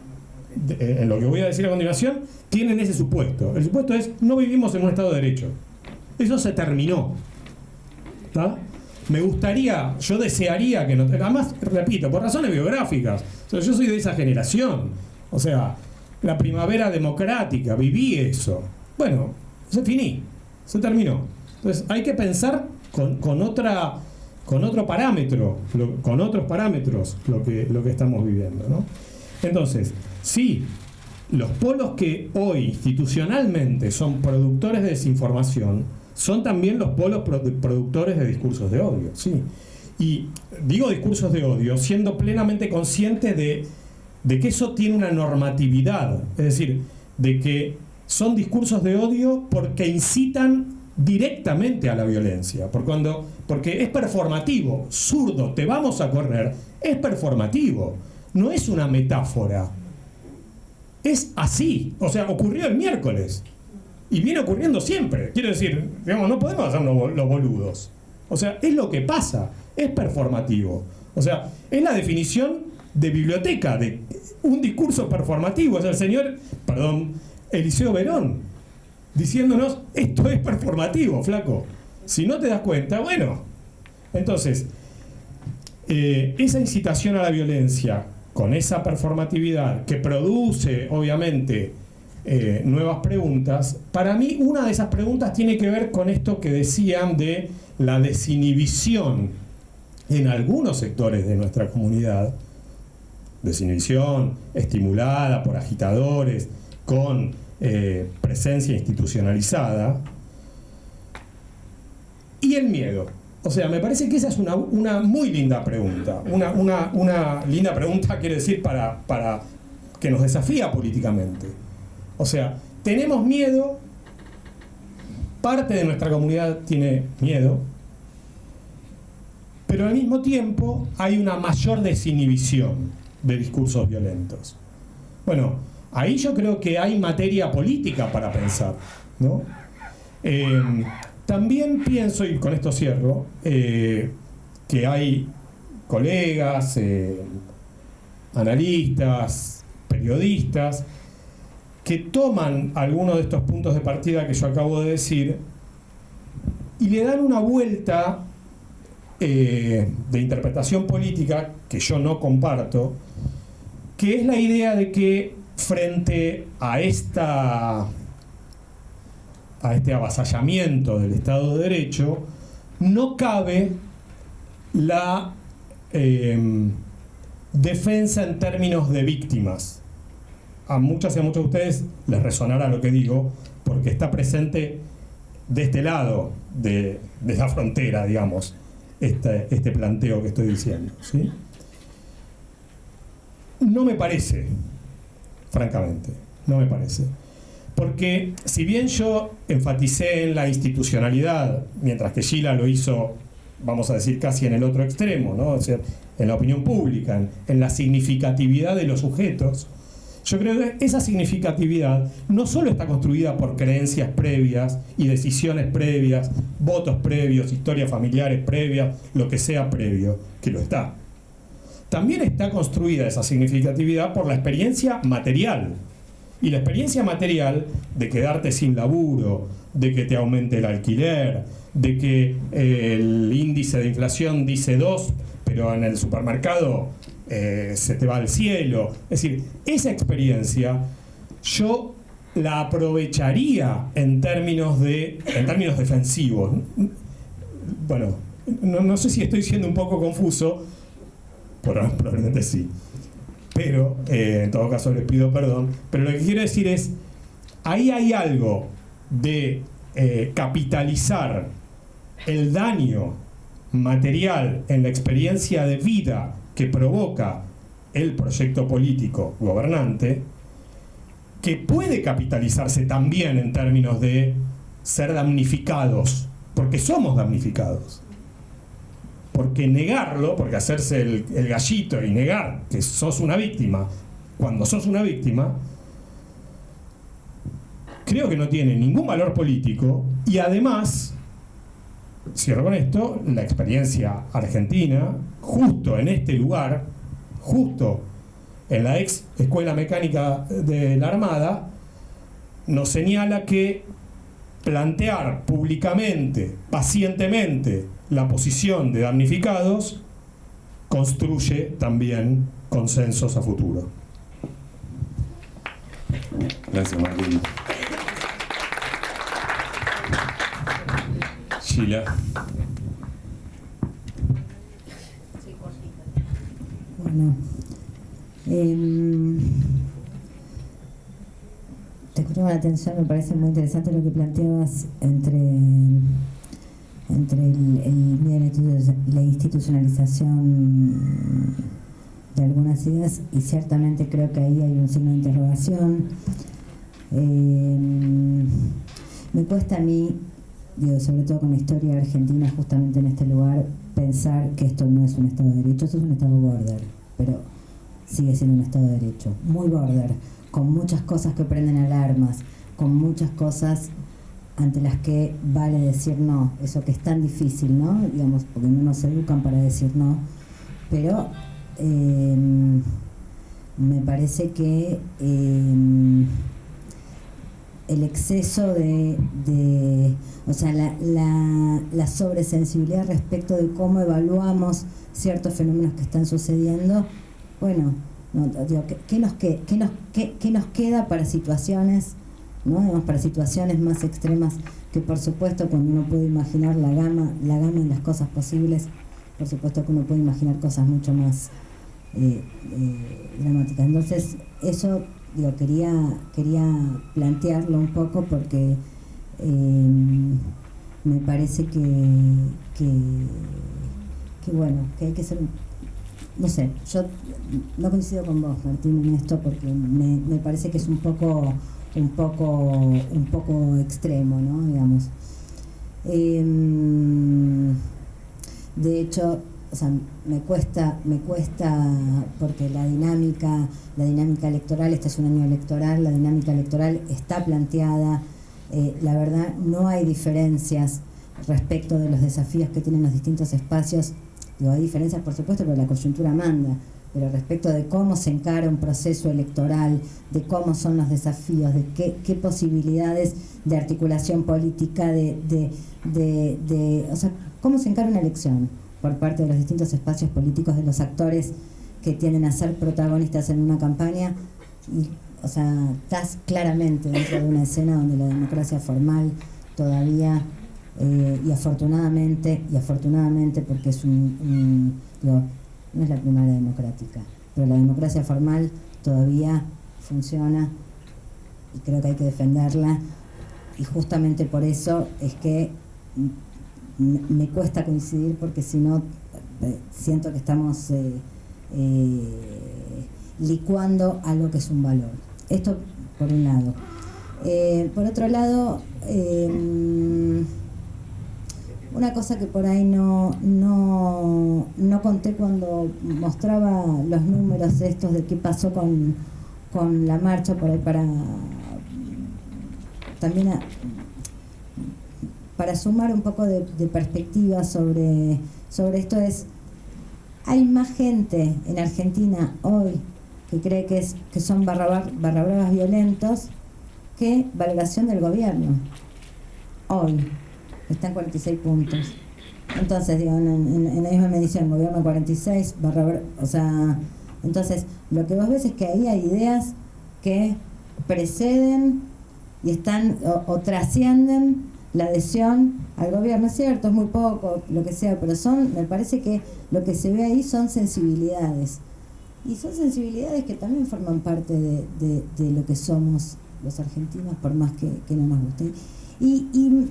en lo que voy a decir a continuación, tienen ese supuesto. El supuesto es: no vivimos en un Estado de Derecho. Eso se terminó. ¿Está? Me gustaría, yo desearía que no... Además, repito, por razones biográficas. O sea, yo soy de esa generación. O sea, la primavera democrática, viví eso. Bueno, se finí, se terminó. Entonces hay que pensar con otro parámetro, con otros parámetros lo que estamos viviendo, ¿no? Entonces, sí, los polos que hoy institucionalmente son productores de desinformación son también los polos productores de discursos de odio, sí. Y digo discursos de odio siendo plenamente consciente de que eso tiene una normatividad, es decir, de que son discursos de odio porque incitan directamente a la violencia, porque es performativo, zurdo, te vamos a correr, es performativo, no es una metáfora, es así, o sea, ocurrió el miércoles y viene ocurriendo siempre, quiero decir, digamos, no podemos hacernos los boludos, o sea, es lo que pasa, es performativo, o sea, es la definición de biblioteca, de un discurso performativo, es el señor, Eliseo Verón, diciéndonos, esto es performativo, flaco. Si no te das cuenta, bueno. Entonces, esa incitación a la violencia, con esa performatividad que produce, obviamente, nuevas preguntas, para mí una de esas preguntas tiene que ver con esto que decían de la desinhibición en algunos sectores de nuestra comunidad, desinhibición estimulada por agitadores, con presencia institucionalizada, y el miedo. O sea, me parece que esa es una muy linda pregunta. Una linda pregunta, quiere decir, para que nos desafía políticamente. O sea, tenemos miedo, parte de nuestra comunidad tiene miedo, pero al mismo tiempo hay una mayor desinhibición de discursos violentos. Bueno, ahí yo creo que hay materia política para pensar, ¿no? También pienso, y con esto cierro, que hay colegas, analistas, periodistas, que toman algunos de estos puntos de partida que yo acabo de decir y le dan una vuelta de interpretación política que yo no comparto, que es la idea de que frente a este avasallamiento del Estado de Derecho no cabe la defensa en términos de víctimas. A muchas y a muchos de ustedes les resonará lo que digo, porque está presente de este lado de la frontera, digamos, este planteo que estoy diciendo, ¿sí? No me parece, francamente, no me parece. Porque si bien yo enfaticé en la institucionalidad, mientras que Gila lo hizo, vamos a decir, casi en el otro extremo, ¿no? O sea, en la opinión pública, en la significatividad de los sujetos, yo creo que esa significatividad no solo está construida por creencias previas y decisiones previas, votos previos, historias familiares previas, lo que sea previo, que lo está. También está construida esa significatividad por la experiencia material. Y la experiencia material de quedarte sin laburo, de que te aumente el alquiler, de que el índice de inflación dice 2, pero en el supermercado se te va al cielo. Es decir, esa experiencia yo la aprovecharía en términos defensivos. Bueno, no sé si estoy siendo un poco confuso, probablemente sí. Pero, en todo caso les pido perdón, pero lo que quiero decir es, ahí hay algo de capitalizar el daño material en la experiencia de vida que provoca el proyecto político gobernante, que puede capitalizarse también en términos de ser damnificados, porque somos damnificados. Porque negarlo, porque hacerse el gallito y negar que sos una víctima, cuando sos una víctima, creo que no tiene ningún valor político. Y además, cierro con esto, la experiencia argentina, justo en este lugar, justo en la ex Escuela Mecánica de la Armada, nos señala que plantear públicamente, pacientemente, la posición de damnificados construye también consensos a futuro. Gracias, Martín. Gila. Bueno, Te escuchaba la atención, me parece muy interesante lo que planteabas entre el miedo y la institucionalización de algunas ideas, y ciertamente creo que ahí hay un signo de interrogación. Me cuesta a mí, digo, sobre todo con la historia argentina, justamente en este lugar, pensar que esto no es un Estado de Derecho. Esto es un Estado border, pero sigue siendo un Estado de Derecho, muy border, con muchas cosas que prenden alarmas, con muchas cosas ante las que vale decir no, eso que es tan difícil, ¿no? Digamos, porque no nos educan para decir no, pero me parece que el exceso o sea, la sobresensibilidad respecto de cómo evaluamos ciertos fenómenos que están sucediendo, bueno, no, digo, ¿qué nos queda para situaciones, ¿no? Digamos, para situaciones más extremas, que por supuesto cuando uno puede imaginar la gama de las cosas posibles, por supuesto que uno puede imaginar cosas mucho más dramáticas. Entonces, eso, digo, quería plantearlo un poco porque me parece que bueno, que hay que ser, no sé, yo no coincido con vos, Martín, en esto, porque me parece que es un poco extremo, ¿no? Digamos. De hecho, o sea, me cuesta porque la dinámica electoral, este es un año electoral, la dinámica electoral está planteada, la verdad no hay diferencias respecto de los desafíos que tienen los distintos espacios. Digo, hay diferencias por supuesto, pero la coyuntura manda, pero respecto de cómo se encara un proceso electoral, de cómo son los desafíos, de qué posibilidades de articulación política, o sea, cómo se encara una elección por parte de los distintos espacios políticos, de los actores que tienden a ser protagonistas en una campaña, y, o sea, estás claramente dentro de una escena donde la democracia formal todavía, y afortunadamente, porque es digo, no es la primaria democrática, pero la democracia formal todavía funciona y creo que hay que defenderla, y justamente por eso es que me cuesta coincidir, porque si no siento que estamos licuando algo que es un valor. Esto por un lado. Por otro lado, una cosa que por ahí no conté cuando mostraba los números estos de qué pasó con la marcha, por ahí para sumar un poco de perspectiva sobre esto, hay más gente en Argentina hoy que cree que son barra bravas violentos que valoración del gobierno. Hoy está en 46 puntos. Entonces, digo, en la misma medición, gobierno 46, o sea, entonces, lo que vos ves es que ahí hay ideas que preceden y están o trascienden la adhesión al gobierno. Es cierto, es muy poco, lo que sea, pero me parece que lo que se ve ahí son sensibilidades. Y son sensibilidades que también forman parte de lo que somos los argentinos, por más que no nos guste. Y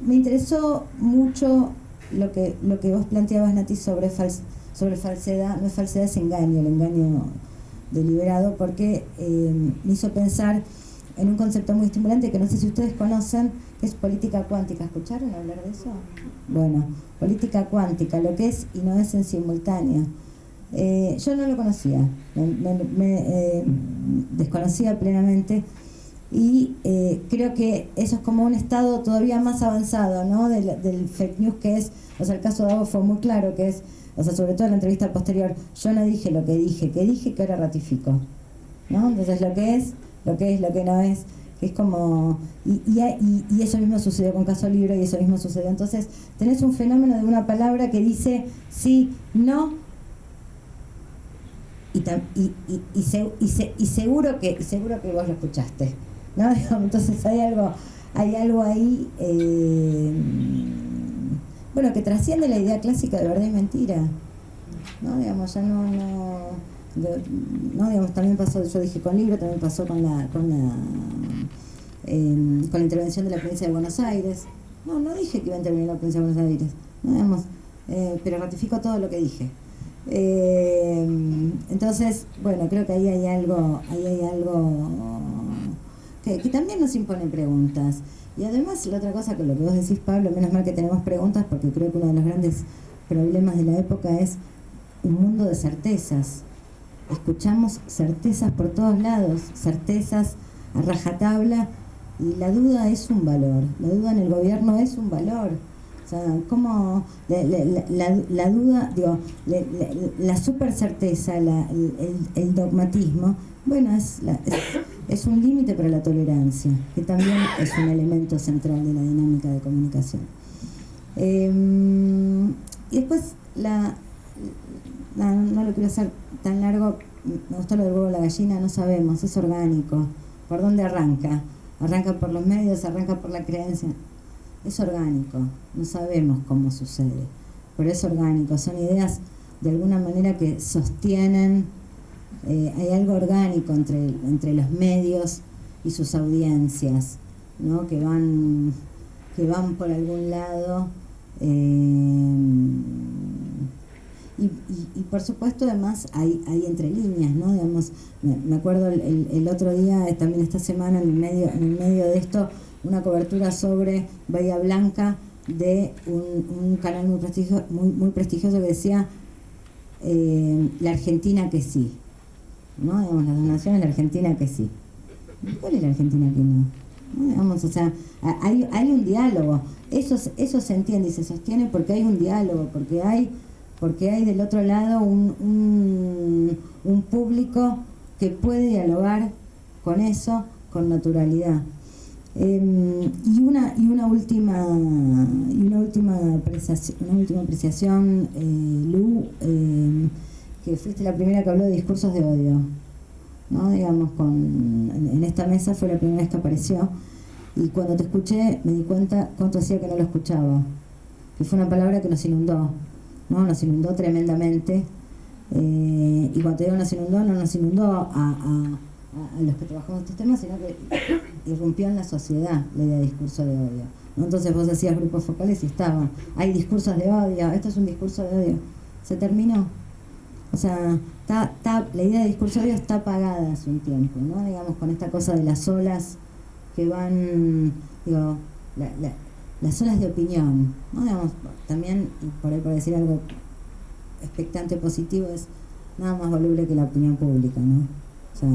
me interesó mucho lo que vos planteabas, Nati, sobre falsedad. No es falsedad, es engaño, el engaño deliberado, porque me hizo pensar en un concepto muy estimulante que no sé si ustedes conocen, que es política cuántica. ¿Escucharon hablar de eso? Bueno, política cuántica, lo que es y no es en simultáneo. Yo no lo conocía, me desconocía plenamente, y creo que eso es como un estado todavía más avanzado, ¿no? del fake news, que es, o sea, el caso de Davo fue muy claro, que es, o sea, sobre todo en la entrevista posterior, yo no dije lo que dije, que ahora ratifico, ¿no? Entonces lo que es, lo que no es, que es como, y eso mismo sucedió con Caso Libre, y eso mismo sucedió. Entonces tenés un fenómeno de una palabra que dice sí, no, y seguro que vos lo escuchaste, ¿no? Entonces hay algo ahí, bueno, que trasciende la idea clásica de verdad y mentira, ¿no? Digamos, ya no, digamos, también pasó, yo dije con Libro, también pasó con la con la intervención de la provincia de Buenos Aires. No dije que iba a intervenir la provincia de Buenos Aires, no, digamos, pero ratifico todo lo que dije. Entonces, bueno, creo que ahí hay algo que también nos impone preguntas. Y además, la otra cosa, que lo que vos decís, Pablo, menos mal que tenemos preguntas, porque creo que uno de los grandes problemas de la época es un mundo de certezas. Escuchamos certezas por todos lados, certezas a rajatabla, y la duda es un valor, la duda en el gobierno es un valor. O sea, como la duda, digo, la super certeza, el dogmatismo, bueno, es un límite para la tolerancia, que también es un elemento central de la dinámica de comunicación. Y después, no lo quiero hacer tan largo, me gustó lo del huevo o la gallina, no sabemos, es orgánico. ¿Por dónde arranca? ¿Arranca por los medios? ¿Arranca por la creencia? Es orgánico, no sabemos cómo sucede, pero es orgánico, son ideas de alguna manera que sostienen, hay algo orgánico entre los medios y sus audiencias, ¿no? que van por algún lado, y por supuesto además hay entre líneas, ¿no? Digamos, me acuerdo el otro día, también esta semana, en el medio de esto, una cobertura sobre Bahía Blanca de un canal muy prestigioso que decía la Argentina que sí, ¿no? Digamos, las donaciones, la Argentina que sí. ¿Cuál es la Argentina que no? ¿No? Digamos, o sea, hay un diálogo, eso se entiende y se sostiene porque hay un diálogo, porque hay del otro lado un público que puede dialogar con eso con naturalidad. Y una última apreciación, Lu, que fuiste la primera que habló de discursos de odio, ¿no? Digamos, en esta mesa fue la primera vez que apareció, y cuando te escuché me di cuenta cuánto hacía que no lo escuchaba, que fue una palabra que nos inundó, ¿no? Nos inundó tremendamente, y cuando te digo nos inundó, no nos inundó a los que trabajamos estos temas, sino que irrumpió en la sociedad la idea de discurso de odio, ¿no? Entonces vos hacías grupos focales y hay discursos de odio, esto es un discurso de odio, se terminó. O sea, la idea de discurso de odio está apagada hace un tiempo, ¿no? Digamos, con esta cosa de las olas que van, digo, las olas de opinión, ¿no? Digamos, también, por ahí por decir algo expectante positivo, es nada más voluble que la opinión pública, ¿no? O sea,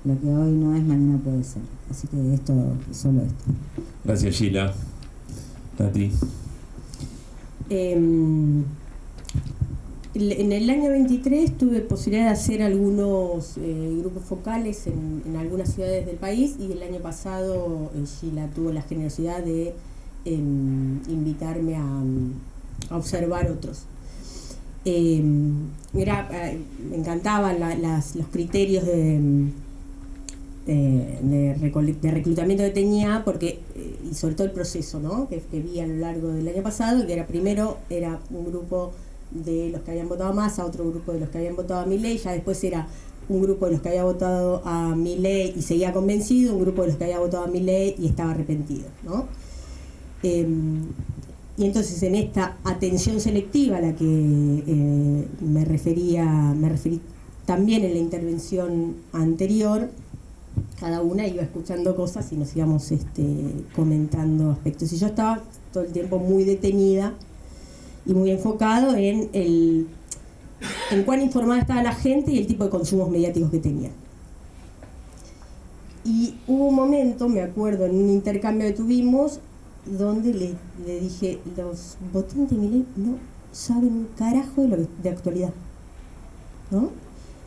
lo que hoy no es, mañana puede ser. Así que solo esto. Gracias, Sheila. Tati. En el año 23 tuve posibilidad de hacer algunos grupos focales en algunas ciudades del país, y el año pasado Sheila tuvo la generosidad de invitarme a observar otros. Me encantaban los criterios de reclutamiento que tenía, porque y sobre todo el proceso, ¿no? que vi a lo largo del año pasado, que primero era un grupo de los que habían votado a Massa, otro grupo de los que habían votado a Milei, ya después era un grupo de los que había votado a Milei y seguía convencido, un grupo de los que había votado a Milei y estaba arrepentido, ¿no? Y entonces en esta atención selectiva a la que me referí también en la intervención anterior, cada una iba escuchando cosas y nos íbamos comentando aspectos. Y yo estaba todo el tiempo muy detenida y muy enfocado en cuán informada estaba la gente y el tipo de consumos mediáticos que tenía. Y hubo un momento, me acuerdo, en un intercambio que tuvimos, donde le dije, los votantes de Milei no saben un carajo de actualidad, ¿no?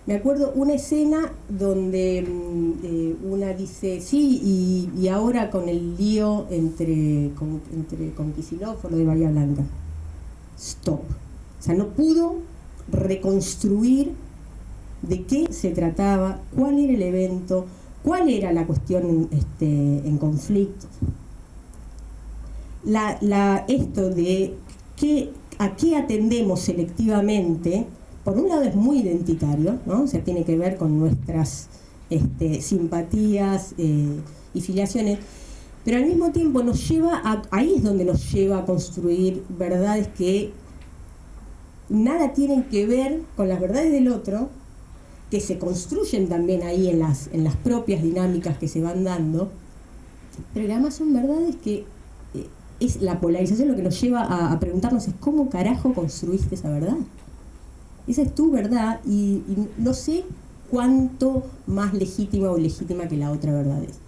Me acuerdo una escena donde una dice, sí, y ahora con el lío con Kicillof o lo de Bahía Blanca. Stop. O sea, no pudo reconstruir de qué se trataba, cuál era el evento, cuál era la cuestión en conflicto. Esto de a qué atendemos selectivamente, por un lado es muy identitario, ¿no? O sea, tiene que ver con nuestras simpatías y filiaciones, pero al mismo tiempo nos lleva ahí es donde nos lleva a construir verdades que nada tienen que ver con las verdades del otro, que se construyen también ahí en las propias dinámicas que se van dando, pero que además son verdades que es la polarización lo que nos lleva a preguntarnos es ¿cómo carajo construiste esa verdad? Esa es tu verdad y no sé cuánto más legítima o ilegítima que la otra verdad es.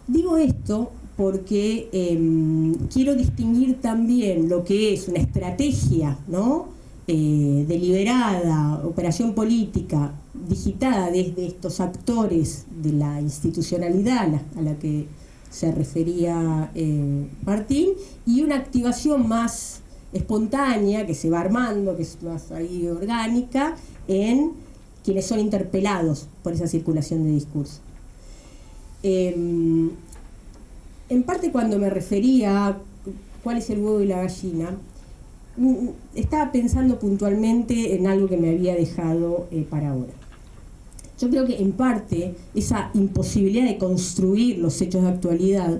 Digo esto porque quiero distinguir también lo que es una estrategia, ¿no? Deliberada, operación política, digitada desde estos actores de la institucionalidad a la que se refería Martín, y una activación más espontánea que se va armando, que es más ahí orgánica, en quienes son interpelados por esa circulación de discurso. En parte, cuando me refería a cuál es el huevo y la gallina, estaba pensando puntualmente en algo que me había dejado para ahora. Yo creo que en parte esa imposibilidad de construir los hechos de actualidad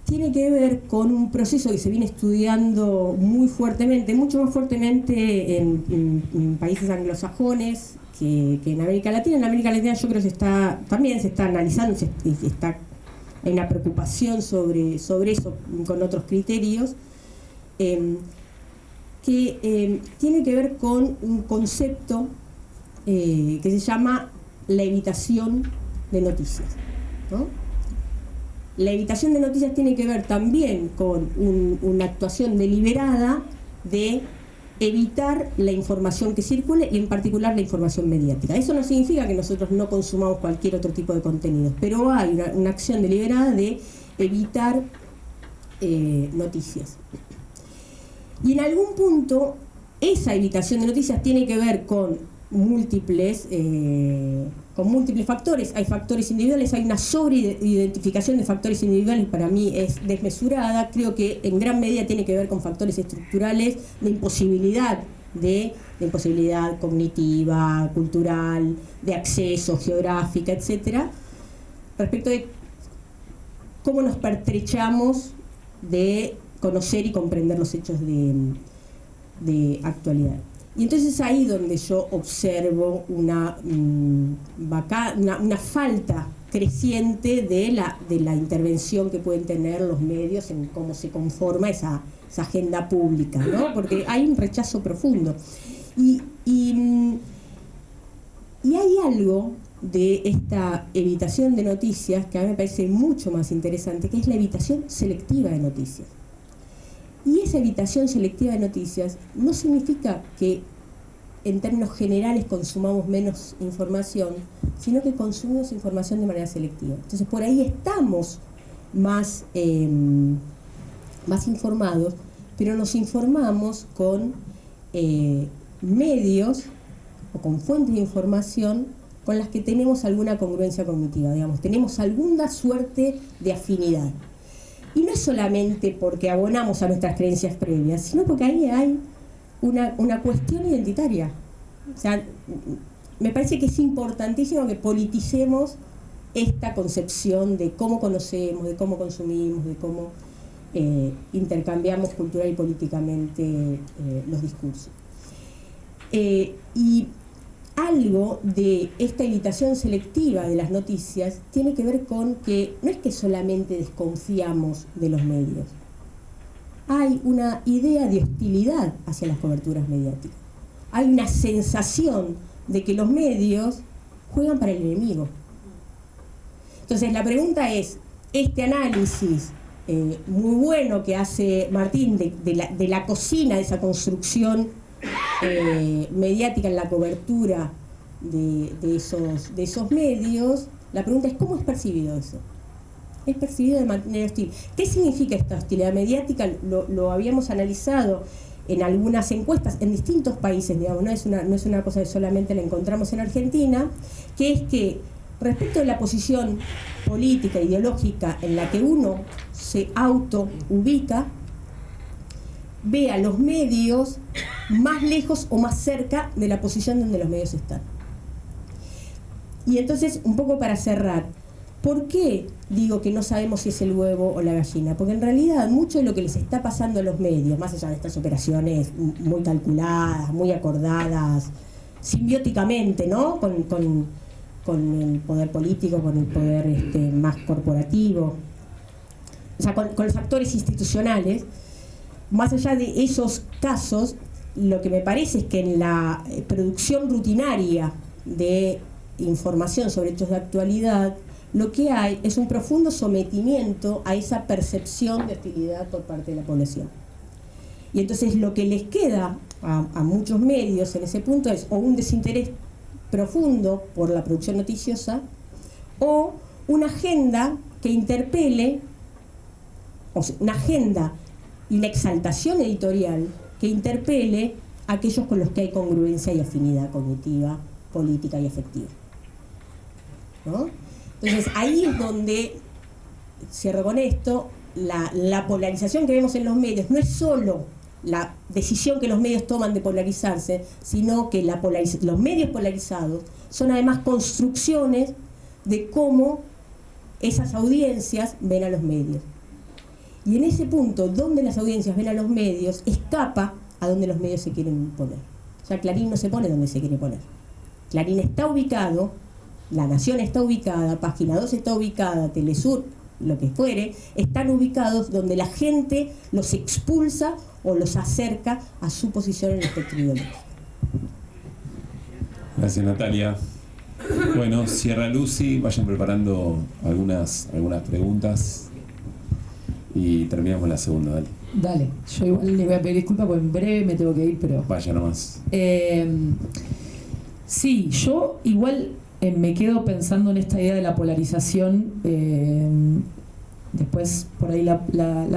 tiene que ver con un proceso que se viene estudiando muy fuertemente, mucho más fuertemente en países anglosajones que en América Latina. En América Latina yo creo que también se está analizando, hay una preocupación sobre eso con otros criterios, que tiene que ver con un concepto que se llama la evitación de noticias, ¿no? La evitación de noticias tiene que ver también con una actuación deliberada de evitar la información que circule y en particular la información mediática. Eso no significa que nosotros no consumamos cualquier otro tipo de contenidos, pero hay una acción deliberada de evitar noticias. Y en algún punto esa evitación de noticias tiene que ver con múltiples factores. Hay factores individuales, hay una sobreidentificación de factores individuales, para mí es desmesurada. Creo que en gran medida tiene que ver con factores estructurales de imposibilidad cognitiva, cultural, de acceso, geográfica, etcétera, respecto de cómo nos pertrechamos de conocer y comprender los hechos de actualidad. Y entonces es ahí donde yo observo una falta creciente de la intervención que pueden tener los medios en cómo se conforma esa agenda pública, ¿no? Porque hay un rechazo profundo. Y hay algo de esta evitación de noticias que a mí me parece mucho más interesante, que es la evitación selectiva de noticias. Y esa evitación selectiva de noticias no significa que en términos generales consumamos menos información, sino que consumimos información de manera selectiva. Entonces por ahí estamos más informados, pero nos informamos con medios o con fuentes de información con las que tenemos alguna congruencia cognitiva, digamos, tenemos alguna suerte de afinidad. Y no es solamente porque abonamos a nuestras creencias previas, sino porque ahí hay una cuestión identitaria. O sea, me parece que es importantísimo que politicemos esta concepción de cómo conocemos, de cómo consumimos, de cómo intercambiamos cultural y políticamente los discursos. Y algo de esta evitación selectiva de las noticias tiene que ver con que no es que solamente desconfiamos de los medios, hay una idea de hostilidad hacia las coberturas mediáticas, hay una sensación de que los medios juegan para el enemigo. Entonces la pregunta es, este análisis muy bueno que hace Martín de la cocina, de esa construcción mediática en la cobertura de esos medios, la pregunta es ¿cómo es percibido eso? Es percibido de manera hostil. ¿Qué significa esta hostilidad mediática? Lo habíamos analizado en algunas encuestas en distintos países, digamos, no es una cosa que solamente la encontramos en Argentina, que es que respecto de la posición política, ideológica en la que uno se auto-ubica, ve a los medios más lejos o más cerca de la posición donde los medios están. Y entonces, un poco para cerrar, ¿por qué digo que no sabemos si es el huevo o la gallina? Porque en realidad mucho de lo que les está pasando a los medios, más allá de estas operaciones muy calculadas, muy acordadas, simbióticamente, ¿no? Con el poder político, con el poder más corporativo, o sea, con los actores institucionales, más allá de esos casos, lo que me parece es que en la producción rutinaria de información sobre hechos de actualidad, lo que hay es un profundo sometimiento a esa percepción de hostilidad por parte de la población. Y entonces lo que les queda a muchos medios en ese punto es o un desinterés profundo por la producción noticiosa o una agenda que interpele, o sea, una agenda y una exaltación editorial que interpele a aquellos con los que hay congruencia y afinidad cognitiva, política y afectiva, ¿no? Entonces ahí es donde, cierro con esto, la polarización que vemos en los medios no es solo la decisión que los medios toman de polarizarse, sino que los medios polarizados son además construcciones de cómo esas audiencias ven a los medios. Y en ese punto, donde las audiencias ven a los medios, escapa a donde los medios se quieren poner. O sea, Clarín no se pone donde se quiere poner. Clarín está ubicado, La Nación está ubicada, Página 2 está ubicada, Telesur, lo que fuere, están ubicados donde la gente los expulsa o los acerca a su posición en el espectro ideológico. Gracias, Natalia. Bueno, cierra Lucy, vayan preparando algunas preguntas y terminamos la segunda, dale. Dale, yo igual les voy a pedir disculpas porque en breve me tengo que ir, pero... Vaya nomás. Sí, yo igual me quedo pensando en esta idea de la polarización. Después por ahí la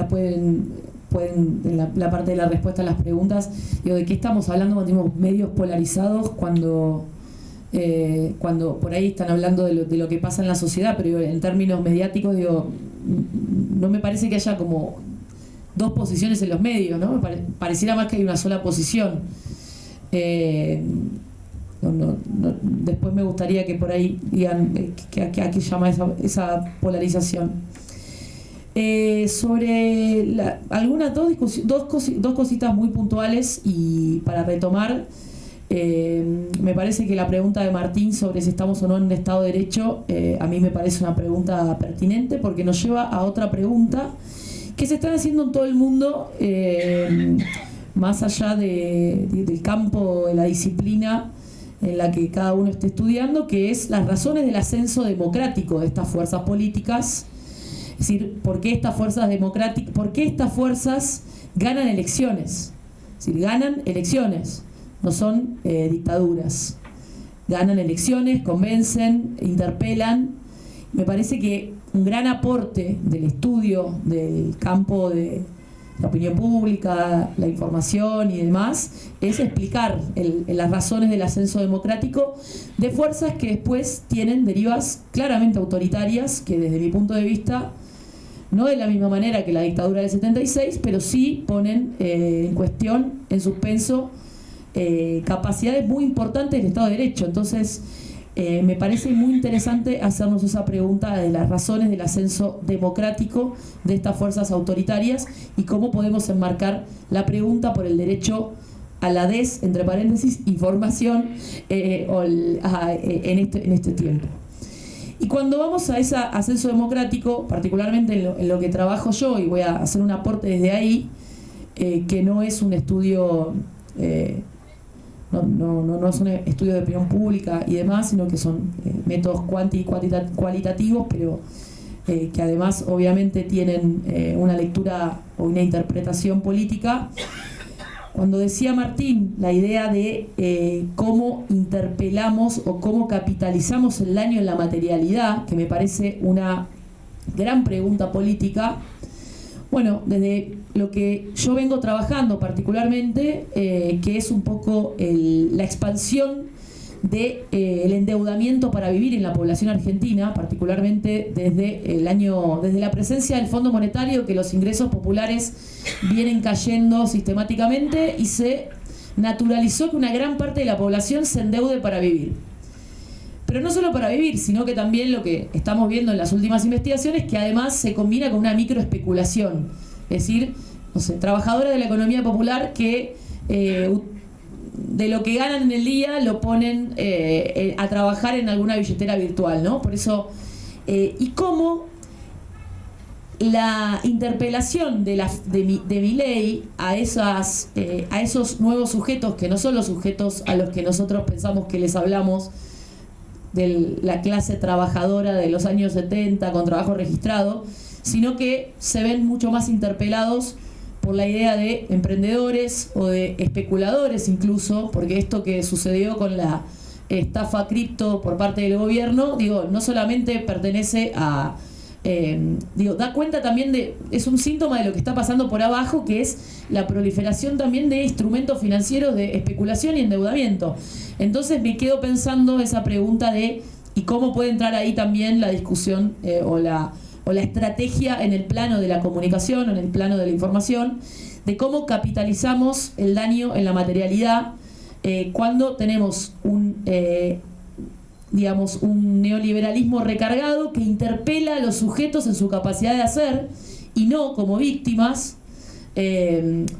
pueden en la parte de la respuesta a las preguntas, digo, ¿de qué estamos hablando cuando decimos medios polarizados? Cuando por ahí están hablando de lo que pasa en la sociedad, pero en términos mediáticos, digo, no me parece que haya como dos posiciones en los medios, ¿no? Pareciera más que hay una sola posición. Después me gustaría que por ahí digan a qué llama esa polarización. Sobre dos cositas muy puntuales y para retomar, me parece que la pregunta de Martín sobre si estamos o no en un Estado de Derecho, a mí me parece una pregunta pertinente porque nos lleva a otra pregunta que se están haciendo en todo el mundo, más allá del campo de la disciplina en la que cada uno esté estudiando, que es las razones del ascenso democrático de estas fuerzas políticas. Es decir, ¿por qué estas fuerzas ganan elecciones? Es decir, ganan elecciones, no son dictaduras. Ganan elecciones, convencen, interpelan. Me parece que un gran aporte del estudio del campo de la opinión pública, la información y demás, es explicar las razones del ascenso democrático de fuerzas que después tienen derivas claramente autoritarias, que desde mi punto de vista, no de la misma manera que la dictadura del 76, pero sí ponen en cuestión, en suspenso, capacidades muy importantes del Estado de Derecho. Entonces, me parece muy interesante hacernos esa pregunta de las razones del ascenso democrático de estas fuerzas autoritarias y cómo podemos enmarcar la pregunta por el derecho a la entre paréntesis, información en este tiempo. Y cuando vamos a ese ascenso democrático, particularmente en lo que trabajo yo, y voy a hacer un aporte desde ahí, que no es un estudio... No es un estudio de opinión pública y demás, sino que son métodos cualitativos, pero que además obviamente tienen una lectura o una interpretación política. Cuando decía Martín la idea de cómo interpelamos o cómo capitalizamos el daño en la materialidad, que me parece una gran pregunta política, bueno, desde lo que yo vengo trabajando particularmente, que es un poco la expansión del endeudamiento para vivir en la población argentina, particularmente desde la presencia del Fondo Monetario, que los ingresos populares vienen cayendo sistemáticamente y se naturalizó que una gran parte de la población se endeude para vivir. pero no solo para vivir, sino que también lo que estamos viendo en las últimas investigaciones, que además se combina con una microespeculación. Es decir, no sé, trabajadoras de la economía popular que de lo que ganan en el día lo ponen a trabajar en alguna billetera virtual, ¿no? Por eso, y cómo la interpelación de Milei a esos nuevos sujetos, que no son los sujetos a los que nosotros pensamos que les hablamos, de la clase trabajadora de los años 70 con trabajo registrado, sino que se ven mucho más interpelados por la idea de emprendedores o de especuladores incluso, porque esto que sucedió con la estafa cripto por parte del gobierno, digo, no solamente pertenece a... da cuenta también es un síntoma de lo que está pasando por abajo, que es la proliferación también de instrumentos financieros de especulación y endeudamiento. Entonces me quedo pensando esa pregunta de ¿y cómo puede entrar ahí también la discusión o la estrategia en el plano de la comunicación, en el plano de la información, de cómo capitalizamos el daño en la materialidad cuando tenemos un neoliberalismo recargado que interpela a los sujetos en su capacidad de hacer y no como víctimas.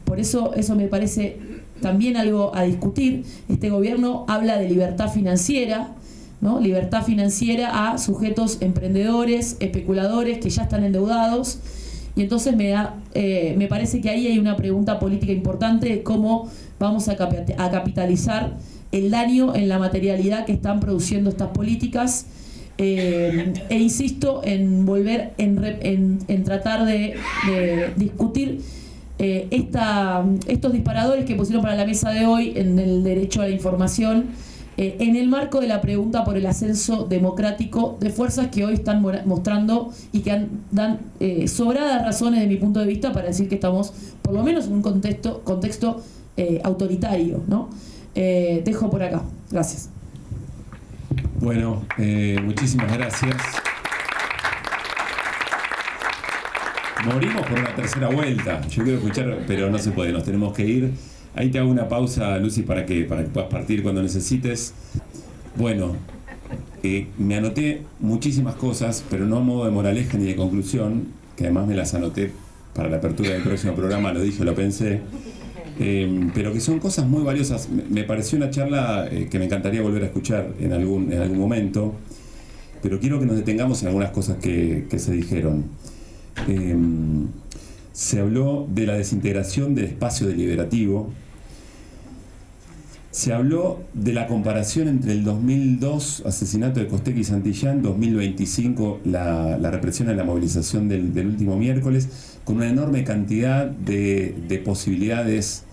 Por eso me parece también algo a discutir. Este gobierno habla de libertad financiera, ¿no? Libertad financiera a sujetos emprendedores, especuladores que ya están endeudados, y entonces me parece que ahí hay una pregunta política importante de cómo vamos a capitalizar el daño en la materialidad que están produciendo estas políticas, e insisto en volver en tratar de discutir estos disparadores que pusieron para la mesa de hoy en el derecho a la información, en el marco de la pregunta por el ascenso democrático de fuerzas que hoy están mostrando y que dan sobradas razones de mi punto de vista para decir que estamos por lo menos en un contexto autoritario, ¿no? Dejo por acá. Gracias. Bueno, muchísimas gracias. Morimos por una tercera vuelta. Yo quiero escuchar, pero no se puede, nos tenemos que ir. Ahí te hago una pausa, Lucy, para que puedas partir cuando necesites. Bueno, me anoté muchísimas cosas, pero no a modo de moraleja ni de conclusión, que además me las anoté para la apertura del próximo programa, lo dije, lo pensé. Pero que son cosas muy valiosas. Me pareció una charla que me encantaría volver a escuchar en algún momento, pero quiero que nos detengamos en algunas cosas que se dijeron. Se habló de la desintegración del espacio deliberativo. Se habló de la comparación entre el 2002, asesinato de Costec y Santillán, 2025, la represión a la movilización del último miércoles, con una enorme cantidad de posibilidades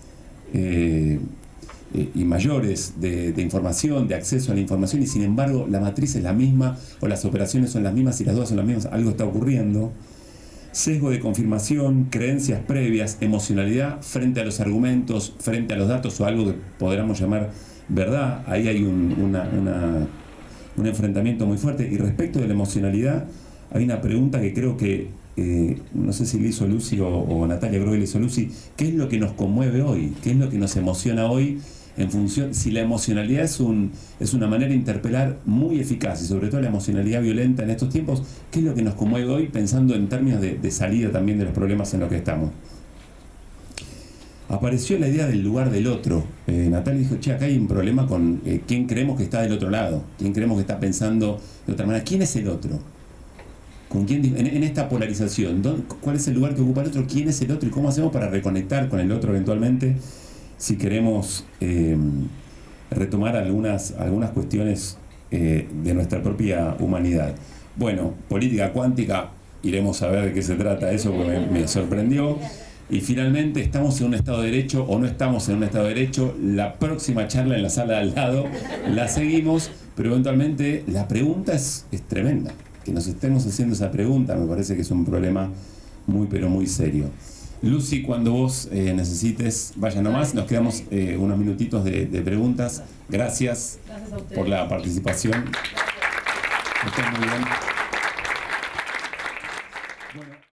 y mayores de información, de acceso a la información, y sin embargo la matriz es la misma, o las operaciones son las mismas, y las dudas son las mismas, algo está ocurriendo. Sesgo de confirmación, creencias previas, emocionalidad frente a los argumentos, frente a los datos o algo que podríamos llamar verdad. Ahí hay un enfrentamiento muy fuerte. Y respecto de la emocionalidad, hay una pregunta que creo que, no sé si le hizo Lucy o Natalia, creo que le hizo Lucy, ¿qué es lo que nos conmueve hoy? ¿Qué es lo que nos emociona hoy? En función, si la emocionalidad es una manera de interpelar muy eficaz, y sobre todo la emocionalidad violenta en estos tiempos, ¿qué es lo que nos conmueve hoy pensando en términos de salida también de los problemas en los que estamos? Apareció la idea del lugar del otro. Natalia dijo, che, acá hay un problema con quién creemos que está del otro lado, quién creemos que está pensando de otra manera. ¿Quién es el otro? ¿Con quién, en esta polarización? ¿Cuál es el lugar que ocupa el otro? ¿Quién es el otro? ¿Y cómo hacemos para reconectar con el otro eventualmente? Si queremos retomar algunas cuestiones de nuestra propia humanidad. Bueno, política cuántica, iremos a ver de qué se trata eso, porque me sorprendió. Y finalmente, ¿estamos en un Estado de Derecho o no estamos en un Estado de Derecho? La próxima charla en la sala de al lado la seguimos, pero eventualmente la pregunta es tremenda. Que nos estemos haciendo esa pregunta me parece que es un problema muy, pero muy serio. Lucy, cuando vos necesites, vaya nomás, nos quedamos unos minutitos de preguntas. Gracias por la participación. Estén muy bien. Bueno.